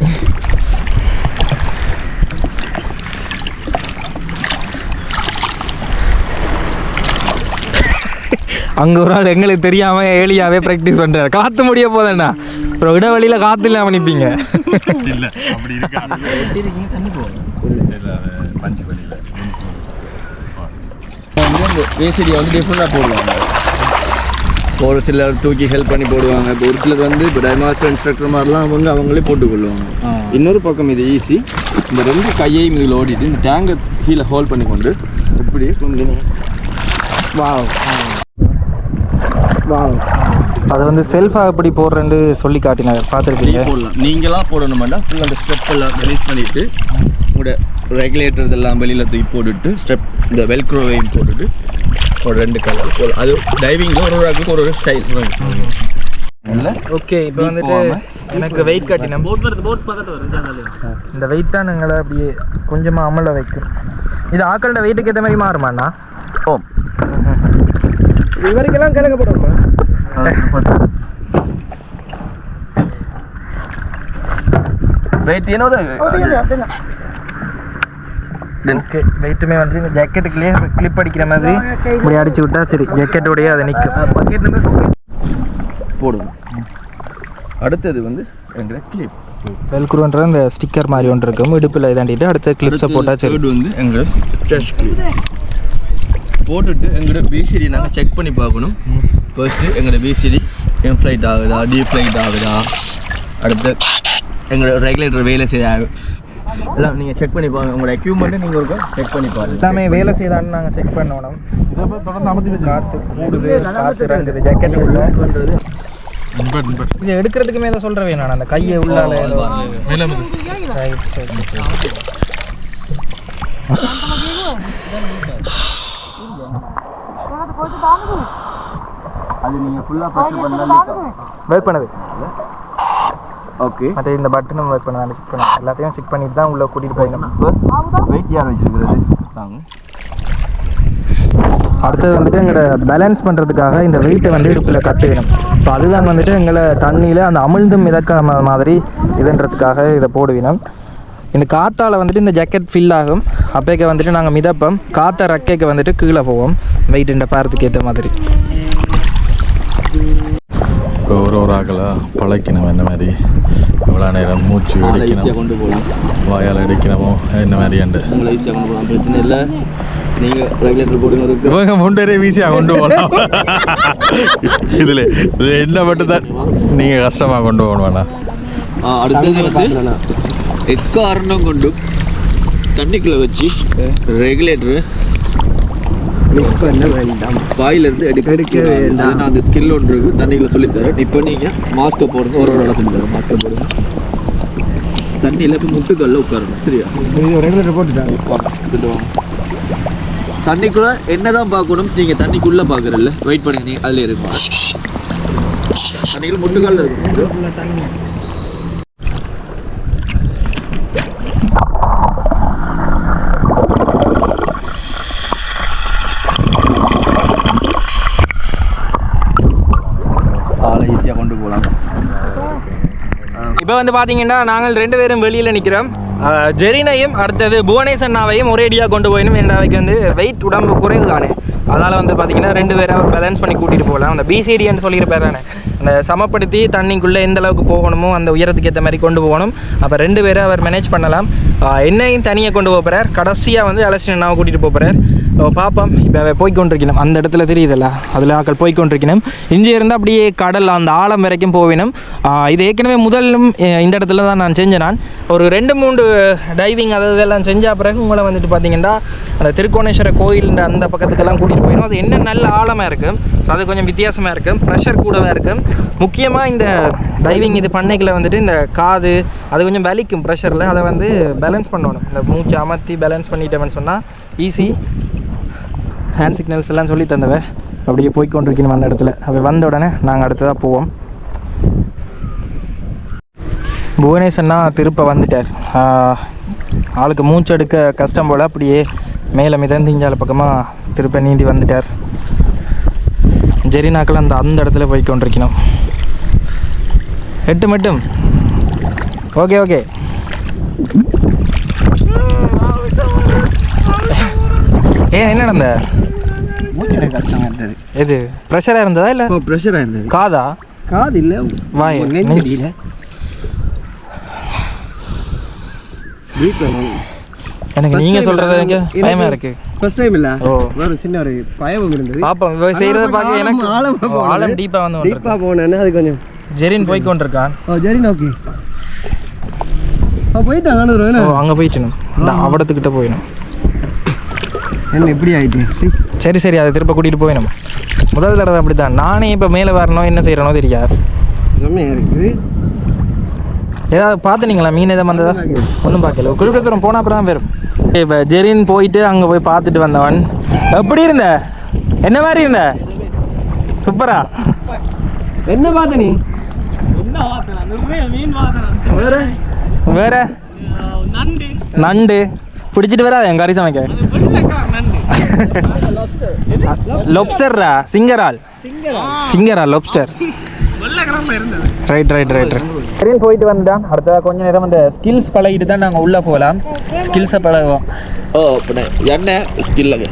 அங்கே ஒரு ஆள் எங்களுக்கு தெரியாமல் ஏலியாவே ப்ராக்டிஸ் பண்ணுறாரு. காற்று முடிய போதேண்ணா, அப்புறம் இடவழியில் காற்று இல்லாமல் நிற்பீங்க. இல்லை அப்படி இருக்காது. பஞ்சு வழியில் வந்து வேசடியை வந்து டிஃப்ரெண்டாக போடுவாங்க. ஒரு சிலர் தூக்கி ஹெல்ப் பண்ணி போடுவாங்க. இப்போ ஒரு சிலர் வந்து இப்போ டைமாஸ்டர் இன்ஸ்ட்ரக்டர் மாதிரிலாம் அவங்களே போட்டுக்கொள்ளுவாங்க. இன்னொரு பக்கம் இது ஈஸி. இந்த 2 கையையும் இதில் ஓடிட்டு இந்த டேங்கை கீழே ஹோல்ட் பண்ணி கொண்டு இப்படியே கொஞ்சம் அதை வந்து செல்ஃபாக எப்படி போடுறேன்னு சொல்லி காட்டினாங்க, பார்த்துருக்கீங்க. போடலாம். நீங்களாம் போடணுமாண்டா ஃபுல் அந்த ஸ்டெப் எல்லாம் ரிலீஸ் பண்ணிவிட்டு உங்களோட ரெகுலேட்டர் இதெல்லாம் வெளியில் தூக்கி போட்டுட்டு ஸ்டெப் இந்த வெல்க்ரோவையும் போட்டுட்டு ஒரு 2 கலர் போடலாம். அது டைவிங்கில் ஒரு ஆளுக்கு ஒரு ஸ்டைல் இல்லை. ஓகே, இப்போ வந்துட்டு எனக்கு வெயிட் காட்டினேன். போட் பக்கத்து வருது. இந்த வெயிட் தான் எங்களை அப்படியே கொஞ்சமாக அமல வைக்கும். இது ஆக்களோட வெயிட்டுக்கு ஏற்ற மாதிரி மாறுமாண்ணா? ஓ இவருக்கெல்லாம் கிழங்க போடுமா? வெயிட் ಏನೋದು ஓகே, வெயிட்டுமே வந்து இந்த ஜாக்கெட்டுக்குள்ளேயே கிளிப் அடிக்கிற மாதிரி இப்படி அடிச்சு விட்டா சரி, ஜாக்கெட்டோடையே அதை நிற்கும். போடுவோம். அடுத்தது வந்து எங்கிற கிளிப் வெல்க்ரோன்ற இந்த ஸ்டிக்கர் மாதிரி ஒன்று இருக்கும், இடுப்பில் இதாண்டிட்டு அடுத்த கிளிப்ஸை போட்டால் சரி. வந்து எங்கிற செஸ்ட் கிளிப் போட்டுட்டு எங்களோட பிசிடி நாங்கள் செக் பண்ணி பார்க்கணும். ஃபர்ஸ்ட்டு எங்களோட பிசிடி என் ஃப்ளைட் ஆகுதா, டி ஃப்ளைட் ஆகுதா, அடுத்து எங்களோட ரெகுலேட்டர் வேலை செய்யாது எல்லாம் நீங்கள் செக் பண்ணி பாருங்கள். உங்களோட எக்யூப்மெண்ட்டு நீங்கள் ஒரு செக் பண்ணி பாருங்கள். எல்லாமே வேலை செய்தான்னு நாங்கள் செக் பண்ணணும். தொடர்ந்து அமர்த்தி காற்று கூடுது, காற்று இறங்குது ஜாக்கெட்டு உள்ள பண்ணுறது. இது எடுக்கிறதுக்கு மேலே சொல்கிறேன் நான் அந்த கையை உள்ளால அது நீங்கள் ஃபுல்லாக ப்ரெஷர் பண்ணாலும் வெயிட் பண்ணது. ஓகே, மற்ற இந்த பட்டனும் வெயிட் பண்ண செக் பண்ண எல்லாத்தையும் செக் பண்ணிட்டு தான் உள்ளே கூட்டிகிட்டு போயிடணும். வெயிட் யார் வச்சுருக்கிறது தாங்க. அடுத்தது வந்துட்டு எங்களை பேலன்ஸ் பண்ணுறதுக்காக இந்த வெயிட்டை வந்து இடுப்பில் கட்டுக்கணும். ஸோ அதுதான் வந்துட்டு எங்களை தண்ணியில் அந்த அமிழ்ந்தும் மிதக்காம மாதிரி இதுன்றதுக்காக இதை போடுவினோம். இந்த காற்றால் வந்துட்டு இந்த ஜாக்கெட் ஃபில் ஆகும். அப்போக்க வந்துட்டு நாங்கள் மிதப்போம், காற்றை ரக்கைக்கு வந்துட்டு கீழே போவோம் வெயிட் இந்த பாரத்துக்கு ஏற்ற மாதிரி. இப்போ ஒரு ஆக்களை பழக்கணும். என்ன மாதிரி எவ்வளோ நேரம் மூச்சு அடிக்கணும், கொண்டு போகலாம், வாயால் அடிக்கணுமோ என்ன மாதிரி அண்டு உங்களை ஈஸியாக கொண்டு போகலாம், பிரச்சனை இல்லை. நீங்கள் ரெகுலேட்டர் போடுங்க இருக்கு இவங்க முண்டரே ஈஸியாக கொண்டு போகலாம். இதில் இது என்ன மட்டும் தான் நீங்கள் கஷ்டமாக கொண்டு போகணும் வேணா. அடுத்தது வந்து எக்காரணம் கொண்டும் தண்ணிக்குள்ளே வச்சு ரெகுலேட்டரு வாயிலிருந்து எடுக்க நான் அந்த ஸ்கில் ஒன்று இருக்குது தண்ணிக்குள்ளே சொல்லித்தரேன். இப்போ நீங்கள் மாஸ்க்கை போடுங்க, ஒரு இடத்துல தரும் மாஸ்க்கை போடுங்க. தண்ணியில் இப்போ முட்டுக்கல்ல உட்காரணும், சரியா? ரெகுலேட்டர் போட்டுட்டாங்க. தண்ணிக்குள்ளே என்ன தான் பார்க்கணும், நீங்கள் தண்ணிக்குள்ளே பார்க்குறல்ல, வெயிட் பண்ணுங்க, நீங்கள் அதில் இருக்கும். தண்ணிக்குள்ள முட்டுக்கல்ல இருக்கும் தண்ணி ஈஸியாக கொண்டு போகலாம். இப்போ வந்து பார்த்தீங்கன்னா நாங்கள் 2 பேரும் வெளியில் நிற்கிறோம். ஜெரினையும் அடுத்தது புவனேஷ் அண்ணாவையும் ஒரேடியாக கொண்டு போயிடும். அவைக்கு வந்து வெயிட் உடம்பு குறைவு தானே, அதனால் வந்து பார்த்தீங்கன்னா 2 பேரும் பேலன்ஸ் பண்ணி கூட்டிகிட்டு போகலாம். அந்த பிசிடின்னு சொல்லியிருப்பார் தானே, அந்த சமப்படுத்தி தண்ணிக்குள்ளே எந்த அளவுக்கு போகணுமோ அந்த உயரத்துக்கு ஏற்ற மாதிரி கொண்டு போகணும். அப்போ 2 பேரும் அவர் மேனேஜ் பண்ணலாம். என்னையும் தனியாக கொண்டு போகிறார், கடைசியாக வந்து அலசின் அண்ணாவை கூட்டிகிட்டு போகிறார். பார்ப்போம். இப்போ அவ போய்கொண்டிருக்கணும், அந்த இடத்துல தெரியுதுல்ல, அதில் ஆக்கள் போய்கொண்டிருக்கணும். இங்கே இருந்து அப்படியே கடல் அந்த ஆழம் வரைக்கும் போவினும். இது ஏற்கனவே முதலும் இந்த இடத்துல தான் நான் செஞ்சேன். நான் ஒரு 2-3 டைவிங் அதெல்லாம் செஞ்ச பிறகு உங்களை வந்துட்டு பார்த்தீங்கன்னா அந்த திருக்கோணேஸ்வர கோயில் அந்த பக்கத்துக்கெல்லாம் கூட்டிகிட்டு போயிடும். அது என்ன நல்ல ஆழமாக இருக்கும், அது கொஞ்சம் வித்தியாசமாக இருக்கும், ப்ரெஷர் கூடவே இருக்கும். முக்கியமாக இந்த டைவிங் இது பண்ணைக்கில் வந்துட்டு இந்த காது அது கொஞ்சம் வலிக்கும் ப்ரெஷரில், அதை வந்து பேலன்ஸ் பண்ணணும். இந்த மூச்சு அமர்த்தி பேலன்ஸ் பண்ணிட்டோம்னு சொன்னால் ஈஸி. ஹேண்ட் சிக்னல்ஸ் எல்லாம் சொல்லி தந்தவ அப்படியே போய்க்கொண்டிருக்கணும் அந்த இடத்துல. அவள் வந்த உடனே நாங்கள் அடுத்ததாக போவோம். புவனேஸ்வரனா திருப்ப வந்துட்டார். ஆளுக்கு மூச்செடுக்க கஷ்டம் போல் அப்படியே மேலே மிதந்து இஞ்சால பக்கமாக திருப்ப நீந்தி வந்துட்டார். ஜெரினாக்கள் அந்த இடத்துல போய்க்கொண்டிருக்கணும். 8 மட்டும். Okay okay. ஏன் என்ன நடந்த? மூச்சு கஷ்டமாக இருந்தது. எது ப்ரெஷராக இருந்ததா இல்லை ப்ரெஷராக இருந்தது? காதா? காது இல்லை, வாய் நெஞ்சடியில். எனக்கு நீங்கள் சொல்கிறது எனக்கு பயமாக இருக்குது. ஃபர்ஸ்ட் டைம் இல்லை, ஓ ஒரு சின்ன ஒரு பயமும் இருந்தது. பாப்போம் செய்கிறத பார்க்க எனக்கு ஆழம் டீப்பாக வந்து டீப்பாக போனேன்னு அது கொஞ்சம். ஜெரின் போய்க்கொண்டிருக்கான். ஜெரி ஓகே போயிட்டாங்க. அங்கே போயிட்டணும், இந்த அவடத்துக்கிட்ட போயிடணும். என்ன இப்படி ஆகிட்டு? சரி சரி, அதை திரும்ப கூட்டிகிட்டு போயிடணும். முதல் தடவை அப்படி தான். நானே இப்போ மேலே வரணும், என்ன செய்கிறனோ தெரியாது. செம்மையாக இருக்குது. ஏதாவது பார்த்துனீங்களா? மீன் எதாவது வந்ததா? ஒன்றும் பார்க்கல. குறிப்பிட்ட தூரம் போனால் அப்புறம் தான் வரும். இப்போ ஜெரின் போயிட்டு அங்கே போய் பார்த்துட்டு வந்தவன். எப்படி இருந்த? என்ன மாதிரி இருந்த? சூப்பரா? என்ன பார்த்த நீ? வேற வேற நண்டு பிடிச்சிட்டு வராது என் கறி சமைக்க. லொப்ஸ்டர்ரா? சிங்கரால் lobster. Right right right right. சரின்னு போயிட்டு வந்தான். அடுத்ததாக கொஞ்சம் நேரம் அந்த ஸ்கில்ஸ் பழகிட்டு தான் நாங்கள் உள்ளே போகலாம். ஸ்கில்ஸை பழகுவோம். ஓ அப்படி என்ன ஸ்கில்லுங்க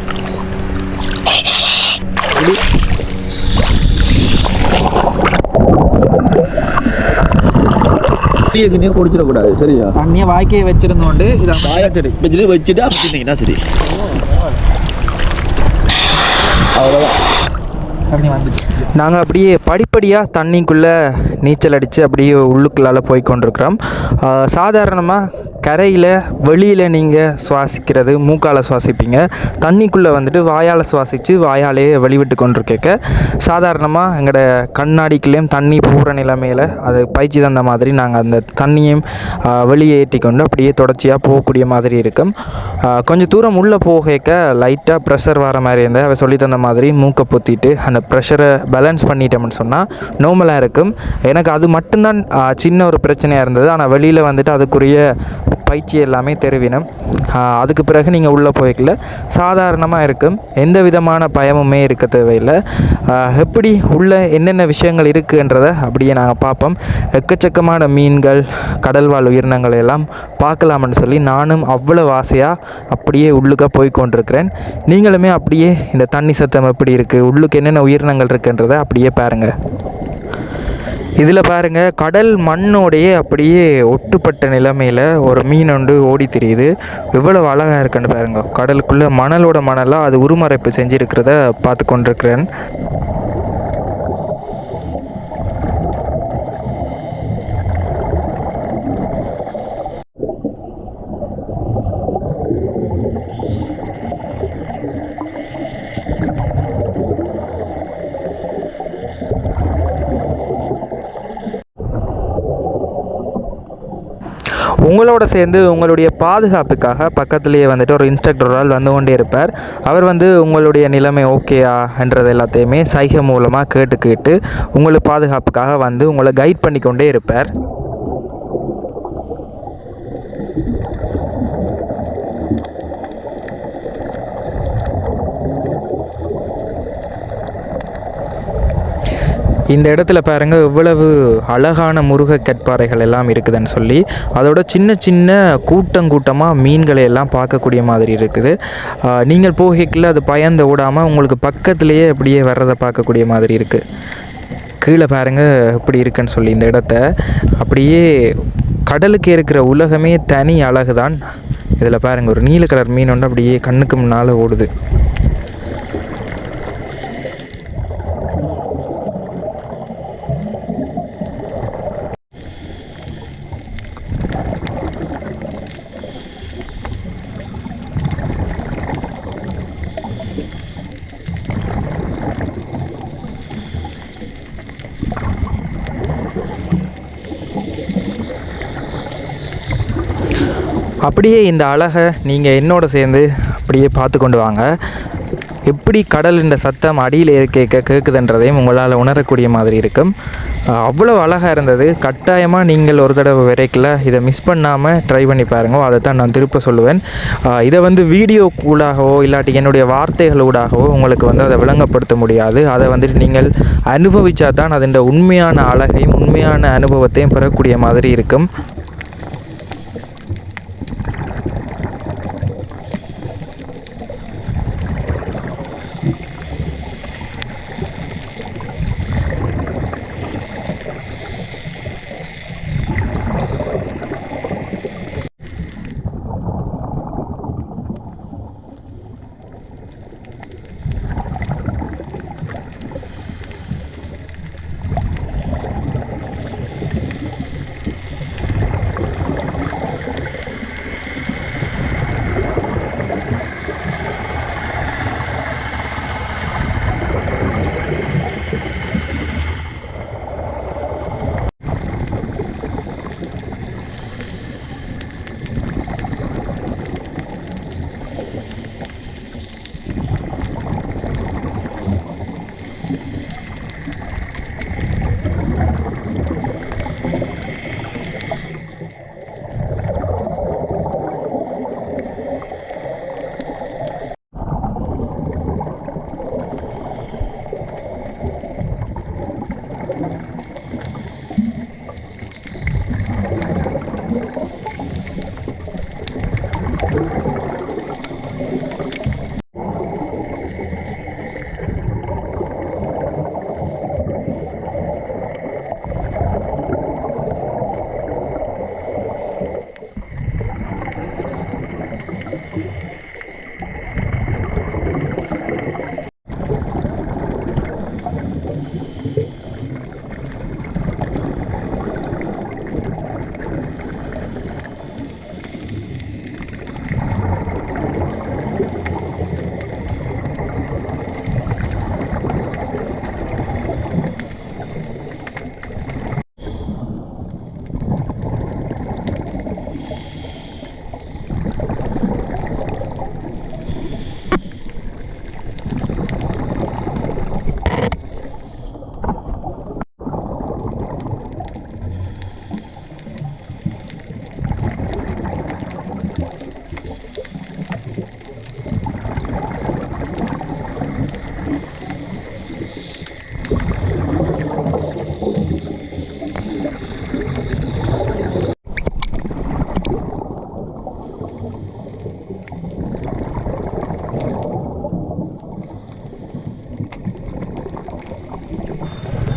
தண்ணியை குடிச்சிடக்கூடாது. சரியா? தண்ணியை வாய்க்கையை வச்சிருந்தோண்டு இதை சரி வச்சுட்டு அப்படின்னா சரி, அவ்வளோதான். நாங்கள் அப்படியே படிப்படியாக தண்ணிக்குள்ளே நீச்சல் அடித்து அப்படியே உள்ளுக்குள்ளால் போய் கொண்டிருக்கிறோம். சாதாரணமாக கரையில் வெளியில் நீங்கள் சுவாசிக்கிறது மூக்கால் சுவாசிப்பீங்க. தண்ணிக்குள்ளே வந்துட்டு வாயால் சுவாசித்து வாயாலே வெளிவிட்டு கொண்டிருக்க சாதாரணமாக எங்களோட கண்ணாடிக்குள்ளேயும் தண்ணி போகிற நிலைமையில் அது பயிற்சி தந்த மாதிரி நாங்கள் அந்த தண்ணியும் வெளியே ஏற்றி கொண்டு அப்படியே தொடர்ச்சியாக போகக்கூடிய மாதிரி இருக்கும். கொஞ்சம் தூரம் உள்ளே போக லைட்டாக ப்ரெஷர் வர மாதிரி இருந்தால் அவள் சொல்லி தந்த மாதிரி மூக்கை பொத்திட்டு அந்த ப்ரெஷரை பேலன்ஸ் பண்ணிட்டோம்னு சொன்னால் நார்மலாக இருக்கும். எனக்கு அது மட்டும்தான் சின்ன ஒரு பிரச்சனையாக இருந்தது. ஆனால் வெளியில் வந்துட்டு அதுக்குரிய பயிற்சி எல்லாமே தெரிவினம். அதுக்கு பிறகு நீங்கள் உள்ளே போய்க்கல சாதாரணமாக இருக்கும். எந்த விதமான பயமுமே இருக்க தேவையில்லை. எப்படி உள்ளே என்னென்ன விஷயங்கள் இருக்குன்றதை அப்படியே நாங்கள் பார்ப்போம். எக்கச்சக்கமான மீன்கள், கடல்வாழ் உயிரினங்கள் எல்லாம் பார்க்கலாம்னு சொல்லி நானும் அவ்வளோ ஆசையாக அப்படியே உள்ளுக்க போய் கொண்டிருக்கிறேன். நீங்களுமே அப்படியே இந்த தண்ணி சத்தம் எப்படி இருக்குது, உள்ளுக்கு என்னென்ன உயிரினங்கள் இருக்குன்றதை அப்படியே பாருங்கள். இதில் பாருங்கள், கடல் மண்ணோடையே அப்படியே ஒட்டுப்பட்ட நிலைமையில் ஒரு மீன் ஒன்று ஓடி தெரியுது. எவ்வளோ அழகாக இருக்குன்னு பாருங்கள். கடலுக்குள்ளே மணலோட மணலாக அது உருமறைப்பு செஞ்சுருக்கிறத பார்த்து கொண்டிருக்கிறேன். உங்களோட சேர்ந்து உங்களுடைய பாதுகாப்புக்காக பக்கத்துலேயே வந்துட்டு ஒரு இன்ஸ்ட்ரக்டரால் வந்து கொண்டே இருப்பார். அவர் வந்து உங்களுடைய நிலைமை ஓகேயா என்றது எல்லாத்தையுமே சைகை மூலமாக கேட்டு உங்களுக்கு பாதுகாப்புக்காக வந்து உங்களை கைட் பண்ணி கொண்டே இருப்பார். இந்த இடத்துல பாருங்கள் இவ்வளவு அழகான முருகை கற்பாறைகள் எல்லாம் இருக்குதுன்னு சொல்லி, அதோட சின்ன சின்ன கூட்டமாக மீன்களை எல்லாம் பார்க்கக்கூடிய மாதிரி இருக்குது. நீங்கள் போகல அது பயந்து ஓடாமல் உங்களுக்கு பக்கத்துலேயே அப்படியே வர்றதை பார்க்கக்கூடிய மாதிரி இருக்குது. கீழே பாருங்கள் எப்படி இருக்குன்னு சொல்லி இந்த இடத்த அப்படியே கடலுக்கு இருக்கிற உலகமே தனி அழகு தான். இதில் பாருங்கள் ஒரு நீல கலர் மீன் ஒன்று அப்படியே கண்ணுக்கு முன்னால் ஓடுது. அப்படியே இந்த அழகை நீங்கள் என்னோட சேர்ந்து அப்படியே பார்த்து கொண்டு வாங்க. எப்படி கடலின் சத்தம் அடியில் கேட்குதுன்றதையும் உங்களால் உணரக்கூடிய மாதிரி இருக்கும். அவ்வளோ அழகாக இருந்தது. கட்டாயமாக நீங்கள் ஒரு தடவை வரைக்கல இதை மிஸ் பண்ணாமல் ட்ரை பண்ணி பாருங்க. அதை தான் நான் திருப்ப சொல்லுவேன். இதை வந்து வீடியோ கூடாகவோ இல்லாட்டி என்னுடைய வார்த்தைகளூடாகவோ உங்களுக்கு வந்து அதை விளங்கப்படுத்த முடியாது. அதை வந்துட்டு நீங்கள் அனுபவித்தா தான் அதன் உண்மையான அழகையும் உண்மையான அனுபவத்தையும் பெறக்கூடிய மாதிரி இருக்கும்.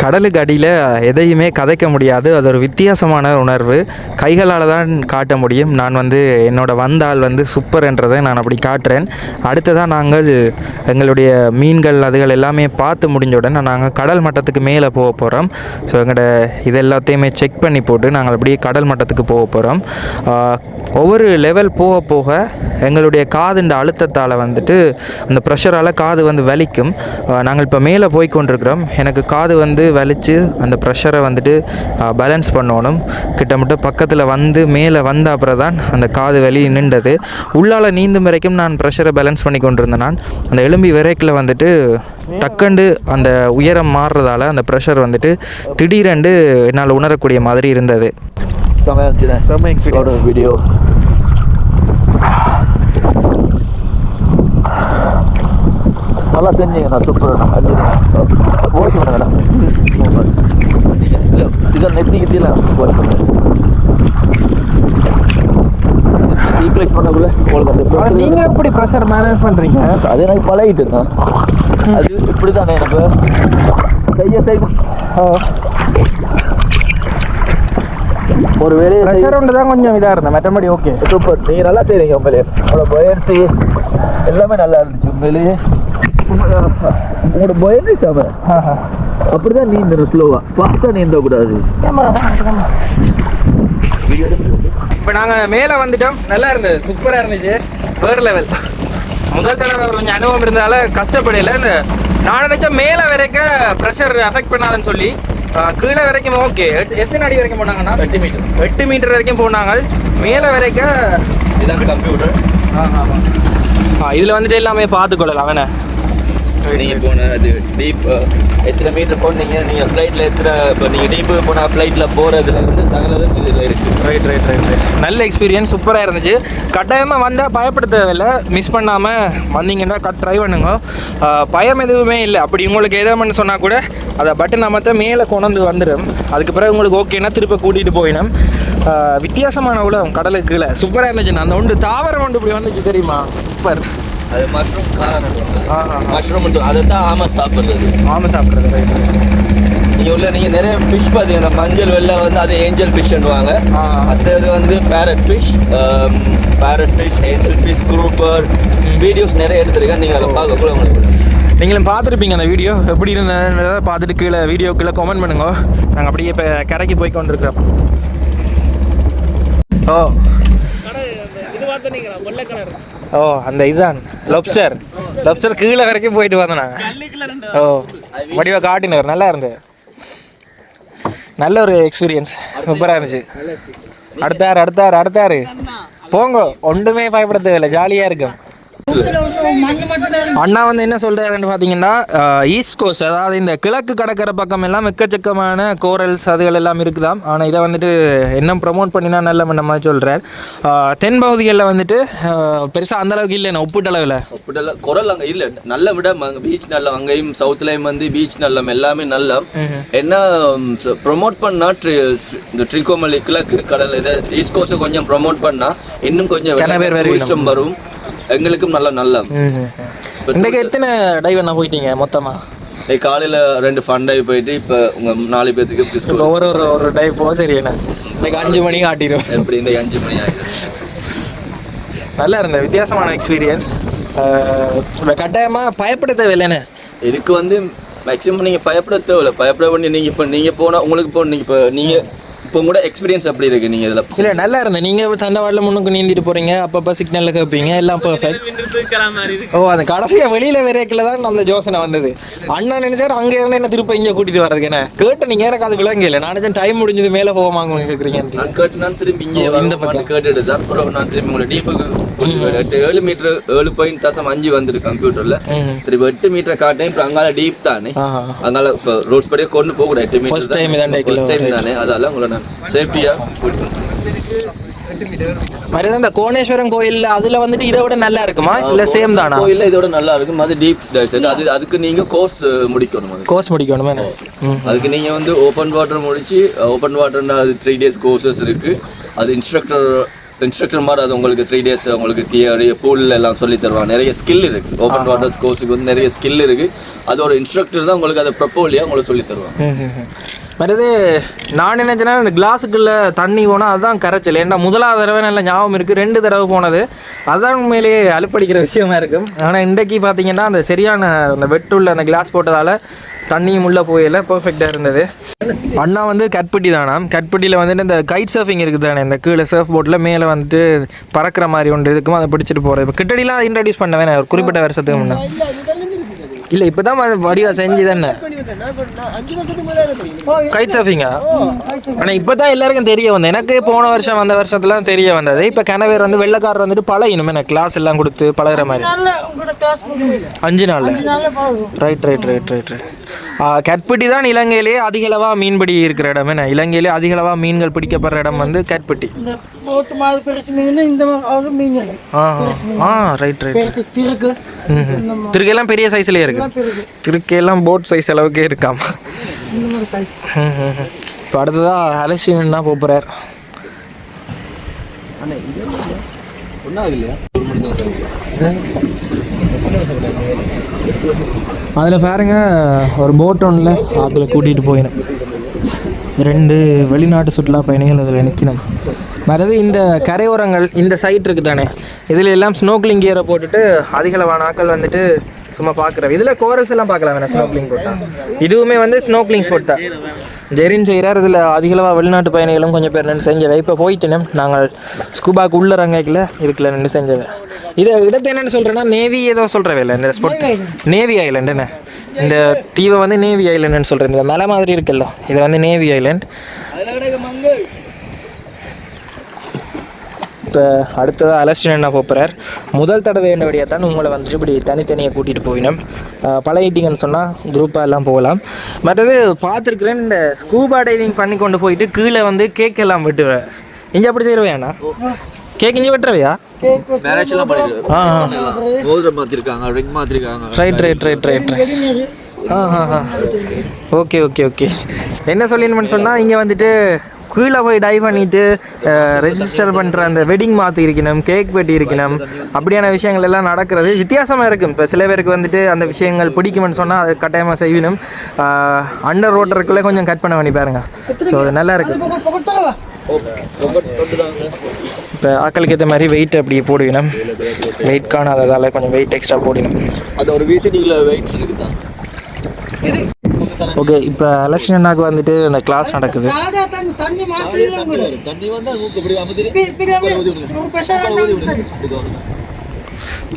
கடலுக்கு அடியில் எதையுமே கதைக்க முடியாது. அது ஒரு வித்தியாசமான உணர்வு. கைகளால் தான் காட்ட முடியும். நான் வந்து என்னோட வந்தால் வந்து சூப்பர்ன்றதை நான் அப்படி காட்டுறேன். அடுத்ததாக நாங்கள் எங்களுடைய மீன்கள் அதுகள் எல்லாமே பார்த்து முடிஞ்ச உடனே நாங்கள் கடல் மட்டத்துக்கு மேலே போக போகிறோம். ஸோ எங்களோட இது எல்லாத்தையுமே செக் பண்ணி போட்டு நாங்கள் அப்படியே கடல் மட்டத்துக்கு போக போகிறோம். ஒவ்வொரு லெவல் போக போக எங்களுடைய காதுண்ட அழுத்தத்தால் வந்துட்டு அந்த ப்ரெஷரால் காது வந்து வலிக்கும். நாங்கள் இப்போ மேலே போய் கொண்டிருக்கிறோம். எனக்கு காது வந்து வலித்து அந்த ப்ரெஷரை வந்துட்டு பேலன்ஸ் பண்ணணும். கிட்டத்தட்ட பக்கத்தில் வந்து மேலே வந்த அப்புறம் தான் அந்த காது வலி நின்றது. உள்ளால் நீந்தும் வரைக்கும் நான் ப்ரெஷரை பேலன்ஸ் பண்ணி கொண்டிருந்தேன். நான் அந்த எலும்பி விரைக்கில் வந்துட்டு டக்கண்டு அந்த உயரம் மாறுறதால அந்த ப்ரெஷர் வந்துட்டு திடீரென்று என்னால் உணரக்கூடிய மாதிரி இருந்தது. செம்ம எக்ஸ்பீரியன்ஸ் வீடியோ. நல்லா செஞ்சீங்கண்ணா, சூப்பர். ஓகே மேடம், இதை நெத்திக்கிட்டீங்களா ரீப்ளேஸ் பண்ணக்குள்ள உங்களுக்கு அந்த நீங்கள் எப்படி ப்ரெஷர் மேனேஜ் பண்ணுறீங்க? அது எனக்கு பழகிட்டுண்ணா. அது இப்படி தானே எனக்கு கையை செய்யும். ஒரு வேலையை ப்ரெஷர் ஒன்று தான் கொஞ்சம் இதாக இருந்தேன், மற்றபடி ஓகே சூப்பர். நீங்கள் நல்லா செய்கிறீங்க. உண்மையிலே உங்களோட பயிற்சி எல்லாமே நல்லா இருந்துச்சு. உண்மையிலேயே உங்களோட பயிற்சி அவன் அப்படிதான் நீந்தணும். ஸ்லோவாக ஃபாஸ்ட்டாக நீந்தக்கூடாது. இப்போ நாங்கள் மேலே வந்துட்டோம். நல்லா இருந்தது, சூப்பராக இருந்துச்சு, வேறு லெவல். முதல் தடவை கொஞ்சம் அனுபவம் இருந்ததால கஷ்டப்படலை. இந்த நான் நினைச்சேன் மேலே வரைக்கும் ப்ரெஷர் அஃபெக்ட் பண்ணாதுன்னு சொல்லி கீழே வரைக்கும் ஓகே. எத்தனை அடி வரைக்கும் போனாங்கன்னா 8 மீட்டர் வரைக்கும் போனாங்க. மேலே வரைக்கும் இதான் கம்ப்யூட்டர். இதில் வந்துட்டு எல்லாமே பார்த்துக்கொள்ளலாம். அவனை நீங்கள் போன அது டீப் எத்தனை மீட்டர் போனீங்க நீங்கள் ஃப்ளைட்டில் இப்போ நீங்கள் டீப்பு போனால் ஃப்ளைட்டில் போகிறதுலேருந்து சகலதும் இதில் இருக்குது. ரைட். நல்ல எக்ஸ்பீரியன்ஸ், சூப்பராக இருந்துச்சு. கட்டாயமாக வந்தால் பயப்பட தேவையில்லை. மிஸ் பண்ணாமல் வந்தீங்கன்னா ட்ரை பண்ணுங்க. பயம் எதுவுமே இல்லை. அப்படி உங்களுக்கு எதாவது சொன்னால் கூட அதை பட்டன் அமர்த்த மேலே கொண்டு வந்துடும். அதுக்கு பிறகு உங்களுக்கு ஓகேன்னா திருப்ப கூட்டிகிட்டு போயிடும். வித்தியாசமான உலகம் கடலுக்கு கீழே சூப்பராக இருந்துச்சு. அந்த ஒன்று தாவரம் ஒன்று இப்படி வந்துச்சு தெரியுமா? சூப்பர். அது மஷ்ரூம் காரம், மஷ்ரூம் அதை தான் சாப்பிட்றது. ரைட். நீங்கள் உள்ள நீங்கள் நிறைய ஃபிஷ் பார்த்தீங்க, அந்த மஞ்சள் வெள்ளை வந்து அது ஏஞ்சல் ஃபிஷ்ன்னுவாங்க. அது வந்து farad fish, angel fish, குரூப்பர் videos நிறைய எடுத்துருக்கேன். நீங்கள் அதை பார்க்கக்கூட உங்களுக்கு நீங்களும் பார்த்துருப்பீங்க அந்த வீடியோ. எப்படி இருந்ததை பார்த்துட்டு கீழே வீடியோ கீழே கமெண்ட் பண்ணுங்க. நாங்கள் அப்படியே இப்போ கரைக்கு போய் கொண்டிருக்கிறோம். அந்த இதுதான் லப்ஸ்டர் கீழே வரைக்கும் போயிட்டு வந்தோம் நாங்கள். வடிவா காட்டினார், நல்லா இருந்தது. நல்ல ஒரு எக்ஸ்பீரியன்ஸ், சூப்பராக இருந்துச்சு. அடுத்தாரு போங்க, ஒன்றுமே பயப்பட தேவையில்லை, ஜாலியாக இருக்கும். அண்ணா வந்து என்ன சொல்கிறாருன்னு பார்த்தீங்கன்னா, ஈஸ்ட் கோஸ்ட், அதாவது இந்த கிழக்கு கடற்கரை பக்கம் எல்லாம் எக்கச்சக்கமான கோரல்ஸ் அதுகள் எல்லாம் இருக்குதாம். ஆனால் இதை வந்துட்டு என்ன ப்ரமோட் பண்ணினா நல்ல மாதிரி சொல்கிறார். தென் பகுதிகளில் வந்துட்டு பெருசாக அந்தளவுக்கு இல்லைண்ணா, ஒப்பீட்டளவில் குரல் அங்கே இல்லை. நல்ல விட பீச் நல்ல, அங்கேயும் சவுத்துலேயும் வந்து பீச் நல்ல, எல்லாமே நல்ல. என்ன ப்ரொமோட் பண்ணால் இந்த ட்ரிகோமலை கிழக்கு கடல் இதை ஈஸ்ட் கோஸ்ட்டை கொஞ்சம் ப்ரொமோட் பண்ணால் இன்னும் கொஞ்சம் இஷ்டம் வரும். எங்களுக்கும் நல்ல. இன்றைக்கு எத்தனை டைவ் என்ன போயிட்டீங்க மொத்தமாக? காலையில் 2 ஃபன் டைவ் போயிட்டு இப்போ உங்கள் 4 பேர்த்துக்கு ஒரு டைவ் போக சரிண்ணா. இன்னைக்கு 5 மணிக்கு ஆட்டிடும். எப்படி இந்த 5 மணி ஆகிடும். நல்லா இருந்தது, வித்தியாசமான எக்ஸ்பீரியன்ஸ். கட்டாயமாக பயப்பட தேவையில்லைண்ணே. இதுக்கு வந்து மேக்ஸிமம் நீங்கள் பயப்பட தேவையில்லை. பயப்பட பண்ணி நீங்கள் போனால் உங்களுக்கு நீங்கள் இப்போ கூட எக்ஸ்பீரியன்ஸ் அப்படி இருக்குது. நீங்கள் இதில் இல்லை நல்லா இருந்தேன். நீங்கள் தண்டவாடில் முன்னுக்கு நீந்திட்டு போகிறீங்க, அப்பப்போ சிக்னலில் கேட்பீங்க, எல்லாம் பர்ஃபெக்ட். அது கடைசியாக வெளியில் விரைக்கில் தான் அந்த யோசனை வந்தது. அண்ணா நினைச்சாரு அங்கே இருந்து என்ன திருப்ப இங்கே கூட்டிகிட்டு வரதுக்கு. என்ன கேட்டு நீங்கள் எனக்கு அது விளங்க இல்லை. நான் நினச்சேன் டைம் முடிஞ்சது மேலே போவாங்க கேட்குறீங்க. நான் கேட்டு நான் திரும்பி இங்கே இந்த பக்கம் கேட்டுட்டு தான் அப்புறம் நான் திரும்பி உங்களை டீப்புக்கு 7 மீட்டர் 7.5 வந்துருக்கு கம்ப்யூட்டரில். திருப்பி 8 மீட்டர் காட்டேன். இப்போ அங்கால டீப் தானே, அங்கால இப்போ ரோட்ஸ் படியே கொண்டு போகக்கூடாது. 8 மீட்டர் ஃபர்ஸ்ட் டைம் தானே, அதால உங்களை நான் சேஃப்டியாக கூட்டு. மாதிரி இந்த கோணேஸ்வரம் கோயில் அதில் வந்துட்டு இதை விட நல்லா இருக்குமா இல்லை சேம் தானா? கோயிலில் இதோட நல்லா இருக்கும். அது டீப் டைவ். அதுக்கு நீங்கள் கோர்ஸ் முடிக்கணுமே. அதுக்கு நீங்கள் வந்து ஓப்பன் வாட்டர் முடிச்சு, ஓப்பன் வாட்டர்னா அது 3 days கோர்சஸ் இருக்குது. அது இன்ஸ்ட்ரக்டர் மாதிரி அது உங்களுக்கு 3 days உங்களுக்கு தியரி பூலில் எல்லாம் சொல்லி தருவாங்க. நிறைய ஸ்கில் இருக்குது. ஓப்பன் வாட்டர்ஸ் கோர்ஸுக்கு வந்து நிறைய ஸ்கில் இருக்குது. அதோட இன்ஸ்ட்ரக்டர் தான் உங்களுக்கு அதை ப்ரொப்போலியாக உங்களுக்கு சொல்லி தருவாங்க. மற்றது நான் நினைச்சேன்னா இந்த கிளாஸுக்குள்ளே தண்ணி போனால் அதுதான் கரைச்சல். ஏன்னா முதலாவது தடவை நல்லா ஞாபகம் இருக்குது, 2 தடவை போனது அதுதான் உண்மையிலேயே அலுப்படிக்கிற விஷயமா இருக்கும். ஆனால் இன்றைக்கு பார்த்தீங்கன்னா அந்த சரியான அந்த வெட்டுள்ள அந்த கிளாஸ் போட்டதால் தண்ணியும் உள்ளே போயில பர்ஃபெக்டாக இருந்தது. அண்ணா வந்து கட்பட்டி தானா, கட்பட்டியில் வந்துட்டு இந்த கைட் சர்ஃபிங் இருக்குது தானே, இந்த கீழே சர்ஃப் போட்டில் மேலே வந்துட்டு பறக்கிற மாதிரி ஒன்று இருக்குமோ அதை பிடிச்சிட்டு போகிறது. இப்போ கிட்டடிலாம் இன்ட்ரடியூஸ் பண்ண வேணாம் ஒரு குறிப்பிட்ட வருஷத்துக்கு முன்னே. இல்லை இப்போ தான் வடிவாக செஞ்சு தானே கைட் சர்ஃபிங்கா. ஆனால் இப்போ தான் எல்லாருக்கும் தெரிய வந்தது. எனக்கு போன வருஷம் வந்த வருஷத்துலாம் தெரிய வந்தது. இப்போ கணவர் வந்து வெள்ளைக்காரர் வந்துட்டு பழகினுமே எனக்கு கிளாஸ் எல்லாம் கொடுத்து பழகிற மாதிரி 5 நாளில். ரைட். கட்பட்டி தான் இலங்கையிலேயே அதிகளவாக மீன்பிடி இருக்கிற இடம். என்ன இலங்கையிலே அதிகளவாக மீன்கள் பிடிக்கப்படுற இடம் வந்து கட்பட்டி. ரைட். திருக்கையெல்லாம் பெரிய சைஸ்லேயே இருக்கு. திருக்கையெல்லாம் போட் சைஸ் அளவுக்கே இருக்காம. இப்போ அடுத்ததாக அலசியன் தான் போகிறார். அதில் பாருங்க ஒரு போட் ஒன்றில் அதில் கூட்டிகிட்டு போயிடும். 2 வெளிநாட்டு சுற்றுலா பயணிகள் அதில் நிற்கணும். மறது இந்த கரையோரங்கள் இந்த சைட் இருக்குது தானே, இதில் எல்லாம் ஸ்னோக்லிங் கியரை போட்டுட்டு அதிகளவான ஆட்கள் வந்துட்டு சும்மா பார்க்குறேன். இதில் கோரல்ஸ் எல்லாம் பார்க்கலாம் வேணா ஸ்னோக்லிங் போட்டால். இதுவுமே வந்து ஸ்னோக்லிங் போட்டா ஜெரின் செய்கிறார். இதில் அதிகளவாக வெளிநாட்டு பயணிகளும் கொஞ்சம் பேர் நின்று செஞ்சவை. இப்போ போயிட்டேன் நாங்கள் ஸ்கூபாக்கு உள்ள ரங்கைக்கில் இதுக்குள்ள நின்று செஞ்சவை. இதை இடத்தை என்னென்னு சொல்கிறேன்னா நேவி ஏதோ சொல்கிறவே இல்லை, இந்த ஸ்பாட் நேவி ஐலண்டுன்னு. இந்த தீவை வந்து நேவி ஐலண்டுன்னு சொல்கிறேன். இந்த மலை மாதிரி இருக்குல்ல, இது வந்து நேவி ஐலண்ட். இப்போ அடுத்ததாக அலஸ்டின் என்ன போகிறார். முதல் தடவை என்னுடைய தான் உங்களை வந்துட்டு இப்படி தனித்தனியாக கூட்டிகிட்டு போயினோம். பழகிட்டிங்கன்னு சொன்னால் குரூப்பாக எல்லாம் போகலாம். மற்றது பார்த்துருக்குறேன், இந்த ஸ்கூபா டைவிங் பண்ணி கொண்டு போயிட்டு கீழே வந்து கேக் எல்லாம் வெட்டுவேன். இங்கே அப்படி செய்யறவையாண்ணா? கேக் இங்கே வெட்டுறவையா? ரைட். ஓகே. என்ன சொல்லிடணும்னு சொன்னால் இங்கே வந்துட்டு கீழே போய் டைவ் பண்ணிவிட்டு ரெஜிஸ்டர் பண்ணுற அந்த வெட்டிங் மாற்றி இருக்கணும், கேக் வெட்டி இருக்கணும், அப்படியான விஷயங்கள் எல்லாம் நடக்கிறது வித்தியாசமாக இருக்கும். இப்போ சில பேருக்கு வந்துட்டு அந்த விஷயங்கள் பிடிக்கும்னு சொன்னால் அது கட்டாயமாக செய்யணும். அண்டர் வாட்டருக்குள்ளே கொஞ்சம் கட் பண்ண பண்ணி பாருங்க. ஸோ அது நல்லா இருக்குது. இப்போ ஆக்களுக்கு ஏற்ற மாதிரி வெயிட் அப்படியே போடுவினோம். வெயிட் காணாததால் கொஞ்சம் வெயிட் எக்ஸ்ட்ரா போடணும். அது ஒரு விசிட்டிங்கில் வெயிட்ஸ் இருக்குதா? ஓகே, இப்போ அலெக்ஷன் அண்ணாக்கு வந்துட்டு அந்த கிளாஸ் நடக்குது.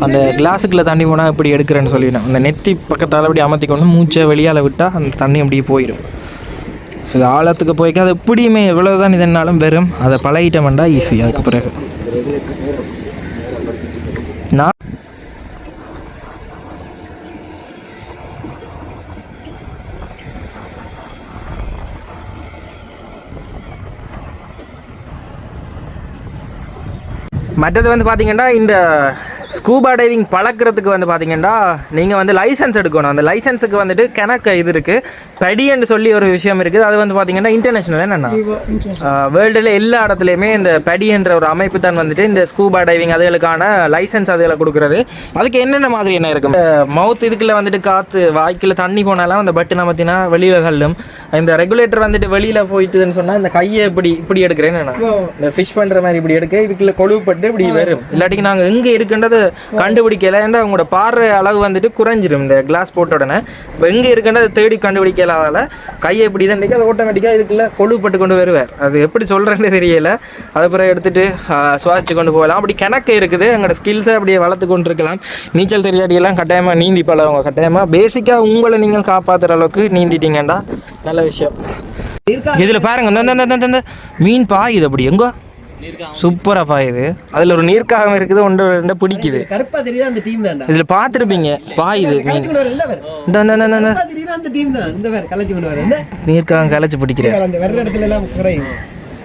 அந்த கிளாஸுக்குள்ளே தண்ணி போனால் இப்படி எடுக்கிறேன்னு சொல்லிடணும். அந்த நெத்தி பக்கத்தால் அப்படி அமர்த்தி கொண்டு மூச்சை வெளியால் விட்டால் அந்த தண்ணி அப்படியே போயிடும். இது ஆழத்துக்கு போய்க்க அது எப்படியுமே எவ்வளோ தான் இதனாலும் வெறும் அதை பழகிட்டோம்டா ஈஸி. அதுக்கு பிறகு நான் மற்றது வந்து பார்த்தீங்கன்னா இந்த ஸ்கூபா டைவிங் பழக்கிறதுக்கு வந்து பார்த்தீங்கன்னா நீங்கள் வந்து லைசன்ஸ் எடுக்கணும். அந்த லைசன்ஸுக்கு வந்துட்டு கணக்கு இது இருக்குது, படின்னு சொல்லி ஒரு விஷயம் இருக்குது. அது வந்து பார்த்தீங்கன்னா இன்டர்நேஷ்னல் என்னென்னா வேர்ல்டில் எல்லா இடத்துலையுமே இந்த படின்ற ஒரு அமைப்பு தான் வந்துட்டு இந்த ஸ்கூபா டைவிங் அதுகளுக்கான லைசன்ஸ் அதுகளை கொடுக்குறது. அதுக்கு என்னென்ன மாதிரி என்ன இருக்கும், மவுத் இதுக்குள்ளே வந்துட்டு காற்று வாய்க்கில் தண்ணி போனாலும் அந்த பட்டு நமத்தினா வெளியில் கல்லும். இந்த ரெகுலேட்டர் வந்துட்டு வெளியில் போயிட்டுன்னு சொன்னால் இந்த கையை இப்படி எடுக்கிறேன்னு இந்த ஃபிஷ் பண்ணுற மாதிரி இப்படி எடுக்க இதுக்குள்ளே கொழுவுப்பட்டு இப்படி வரும். இல்லாட்டிக்கு நாங்கள் எங்கே இருக்குன்றது கண்டுபிடிக்கல. ஏன்னா உங்களோட பார்வை அளவு வந்துட்டு குறைஞ்சிடும் இந்த கிளாஸ் போட்ட உடனே. இப்போ எங்கே இருக்குன்றது தேடி கண்டுபிடிக்கலாதால கையை இப்படி தான் அது ஆட்டோமேட்டிக்காக இதுக்குள்ளே கொழுவுப்பட்டு கொண்டு வருவார். அது எப்படி சொல்கிறேன்னு தெரியல. அதை பிறகு எடுத்துகிட்டு சுவாசிச்சு கொண்டு போகலாம். அப்படி கணக்கு இருக்குது. எங்களோட ஸ்கில்ஸை அப்படியே வளர்த்து கொண்டு இருக்கலாம். நீச்சல் தெரியாட்டியெல்லாம் கட்டாயமாக நீந்தி பழவங்க. கட்டாயமாக பேசிக்காக உங்களை நீங்கள் காப்பாற்றுற அளவுக்கு நீந்திட்டீங்கண்டா நல்ல விஷயம். இதில் பாருங்க இந்த மீன் பாயுது அப்படி எங்கோ சூப்பராக பாயுது. அதில் ஒரு நீர்க்காகம் இருக்குது, ஒன்று ரெண்டு பிடிக்குது. கருப்பா தெரியுதா அந்த டீம் தான்டா. இதில் பார்த்துருப்பீங்க பாயுது மீன். நீர்க்காகம் கலைச்சு பிடிக்கிறேன். அந்த வெற இடத்துல எல்லாம் குறையும்.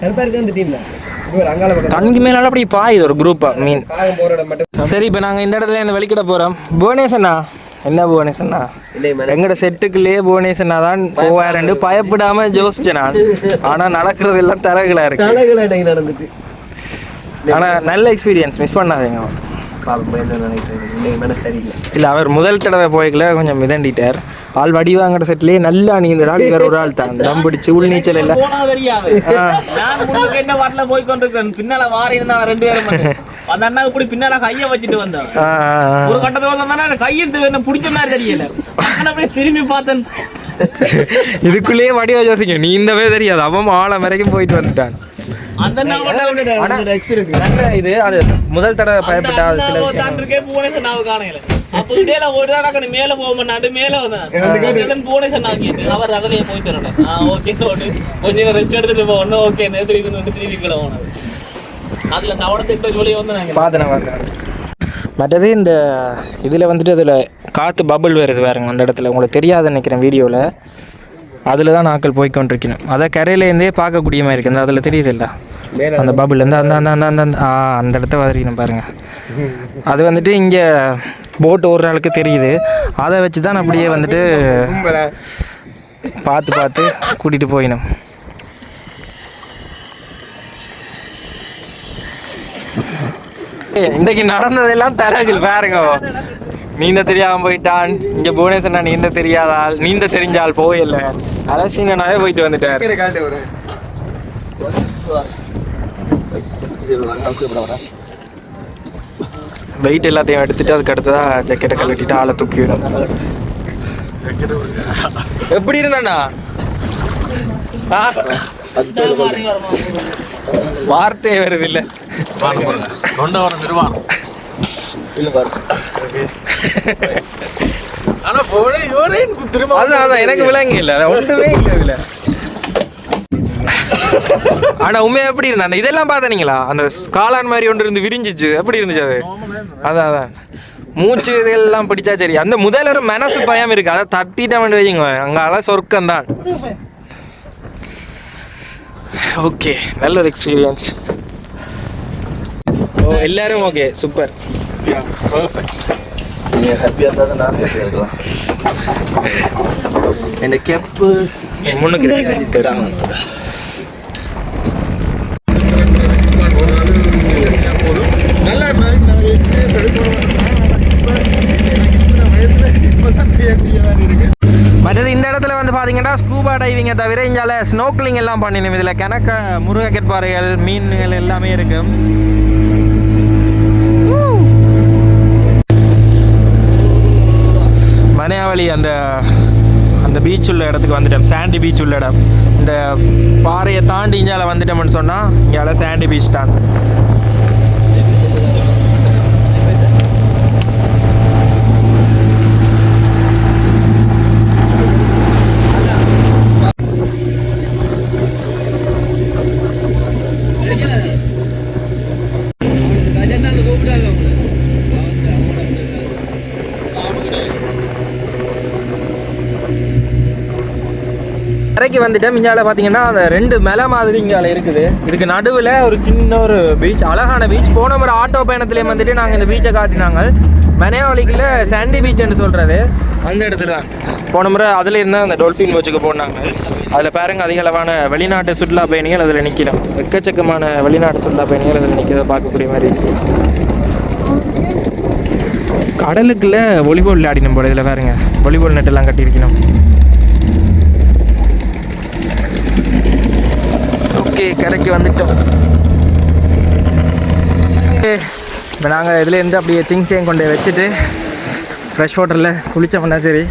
கருப்பா இருக்கு அந்த டீம் தான். தண்ணி மேலே அப்படி பாயுது ஒரு குரூப்பாக மீன். சரி, இப்போ நாங்கள் இந்த இடத்துல இந்த வெளிக்கிட போகிறோம். புவனேசண்ணா என்ன புவனேசண்ணா எங்கட செட்டுக்குள்ளேயே புவனேசண்ணா தான் போவாருன்னு பயப்படாம யோசிச்சேன் நான். ஆனால் நடக்கிறது எல்லாம் தலைகளாக இருக்கு. நடந்துட்டு ஆனால் நல்ல எக்ஸ்பீரியன்ஸ், மிஸ் பண்ணாதீங்க. இல்லை அவர் முதல் தடவை போய்க்கல கொஞ்சம் மிதண்டிட்டார். ஆள் வடிவாங்கிற செட்லேயே நல்லா நீந்த ஆள் வேற ஒரு ஆள் தான் தம் பிடிச்சி உள் நீச்சல் இல்லை. என்ன வாட்டில் போய் கொண்டிருக்கேன் பின்னால வார இருந்தாங்க 2 பேரும். அந்த அண்ணா இப்படி பின்னால கையை வச்சுட்டு வந்தேன். ஒரு கட்டத்தில் வந்தானே கையை என்ன பிடிச்ச மாதிரி தெரியல. அப்படியே திரும்பி பார்த்தேன். இதுக்குள்ளேயே வடிவா யோசிக்க நீந்தவே தெரியாது. அவன் ஆழம் வரைக்கும் போயிட்டு வந்துட்டான். இது அது முதல் தடவை பயப்பட்டா சில விஷயம் அப்போ இடையில ஒரு மேல போக மேல வந்தேன் போனே சொன்னாங்க. அவர் அதிலேயே போயிட்டு ஓகே கொஞ்சம் ரெஸ்ட் எடுத்துட்டு போகணும். ஓகே திருவிக்குள்ள போனது அதுல அந்த அவடத்துக்கு சொல்லி வந்து நாங்கள் பார்த்தேன். மற்றது இந்த இதில் வந்துட்டு அதில் காற்று பபுள் வருது வேறுங்க அந்த இடத்துல. உங்களுக்கு தெரியாது நினைக்கிறேன் வீடியோவில். அதில் தான் நாட்கள் போய்கொண்டிருக்கணும். அதை கரையிலேருந்தே பார்க்கக்கூடிய மாதிரி இருக்குது. அந்த அதில் தெரியுது இல்லை அந்த பபுள் அந்த அந்த அந்த அந்த அந்த இடத்த வதறிக்கணும் பாருங்கள். அது வந்துட்டு இங்கே போட் ஓடுற ஆளுக்கு தெரியுது. அதை வச்சு தான் அப்படியே வந்துட்டு பார்த்து கூட்டிகிட்டு போயிடும். இன்றைக்கு நடந்ததெல்லாம் தரகுல் பாருங்க. நீந்த தெரியாமல் போயிட்டான். இங்கே புவனேஸ்வரன் நீந்த தெரியாதால் நீந்த தெரிஞ்சால் போயில்ல அலசினாவே போயிட்டு வந்துட்டார். வெயிட் எல்லாத்தையும் எடுத்துட்டு அதுக்கு அடுத்ததா ஜக்கெட்டை கழட்டிட்டு ஆளை தூக்கி விடும். எப்படி இருந்தாண்டா வார்த்தையே வருது இல்லை. அதான் எனக்கு விளங்க இல்லை ஒன்றுமே இல்லை இதில். ஆனால் உண்மையாக எப்படி இருந்தா அந்த இதெல்லாம் பார்த்தனீங்களா அந்த காளான் மாதிரி ஒன்று இருந்து விரிஞ்சிச்சு எப்படி இருந்துச்சு அது அதான் மூச்சு இதெல்லாம் பிடிச்சா சரி அந்த முதல்ல ஒரு மனசு பயம் இருக்கு அதை தட்டிட்டேன் வைங்க அங்கே சொர்க்கம் தான். ஓகே நல்ல ஒரு எக்ஸ்பீரியன்ஸ். ஓ எல்லாரும் ஓகே சூப்பர் பர்ஃபெக்ட். நீங்கள் ஹாப்பியாக இருந்தால் தான் நான் ஹாப்பியாக இருக்கலாம். என் கேப்பு முன்னுக்கு மற்றது இந்த இடத்துல வந்து பார்த்தீங்கன்னா ஸ்கூபா டைவிங்கை தவிர இங்கால ஸ்னோக்லிங் எல்லாம் பண்ணினோம். இதில் கணக்க முருகக்கெட்பாறைகள் மீன்கள் எல்லாமே இருக்கும். மனையாவளி அந்த அந்த பீச் உள்ள இடத்துக்கு வந்துட்டோம். சாண்டி பீச் உள்ள இடம். இந்த பாறையை தாண்டி இங்கால வந்துட்டோம்னு சொன்னால் இங்கால சாண்டி பீச் தான். கரைக்கு வந்துட்டேன். இங்கால பார்த்தீங்கன்னா அந்த 2 மலை மாதிரி இங்கால இருக்குது. இதுக்கு நடுவில் ஒரு சின்ன ஒரு பீச், அழகான பீச். போன முறை ஆட்டோ பயணத்துலேயே வந்துட்டு நாங்கள் இந்த பீச்சை காட்டினாங்க. மனையாவளிக்குள்ள சாண்டி பீச்னு சொல்கிறது அந்த இடத்துல தான் போன முறை. அதில் இருந்தால் அந்த டொல்ஃபின் வாட்சுக்கு போனாங்க. அதில் பாருங்க அதிக அளவான வெளிநாட்டு சுற்றுலா பயணிகள் அதில் நிற்கணும். எக்கச்சக்கமான வெளிநாட்டு சுற்றுலா பயணிகள் அதில் நிற்கிறத பார்க்கக்கூடிய மாதிரி இருக்குது. கடலுக்குள்ள வாலிபால் விளையாடினோம் போல. இதில் பாருங்க வாலிபால் நெட்டெல்லாம் கட்டியிருக்கணும். ஓகே கரைக்கு வந்துட்டோம். இப்போ நாங்கள் இதுலேருந்து அப்படியே திங்ஸையும் கொண்டு வச்சுட்டு ஃப்ரெஷ் வாட்டரில் குளித்தோம்னா சரி.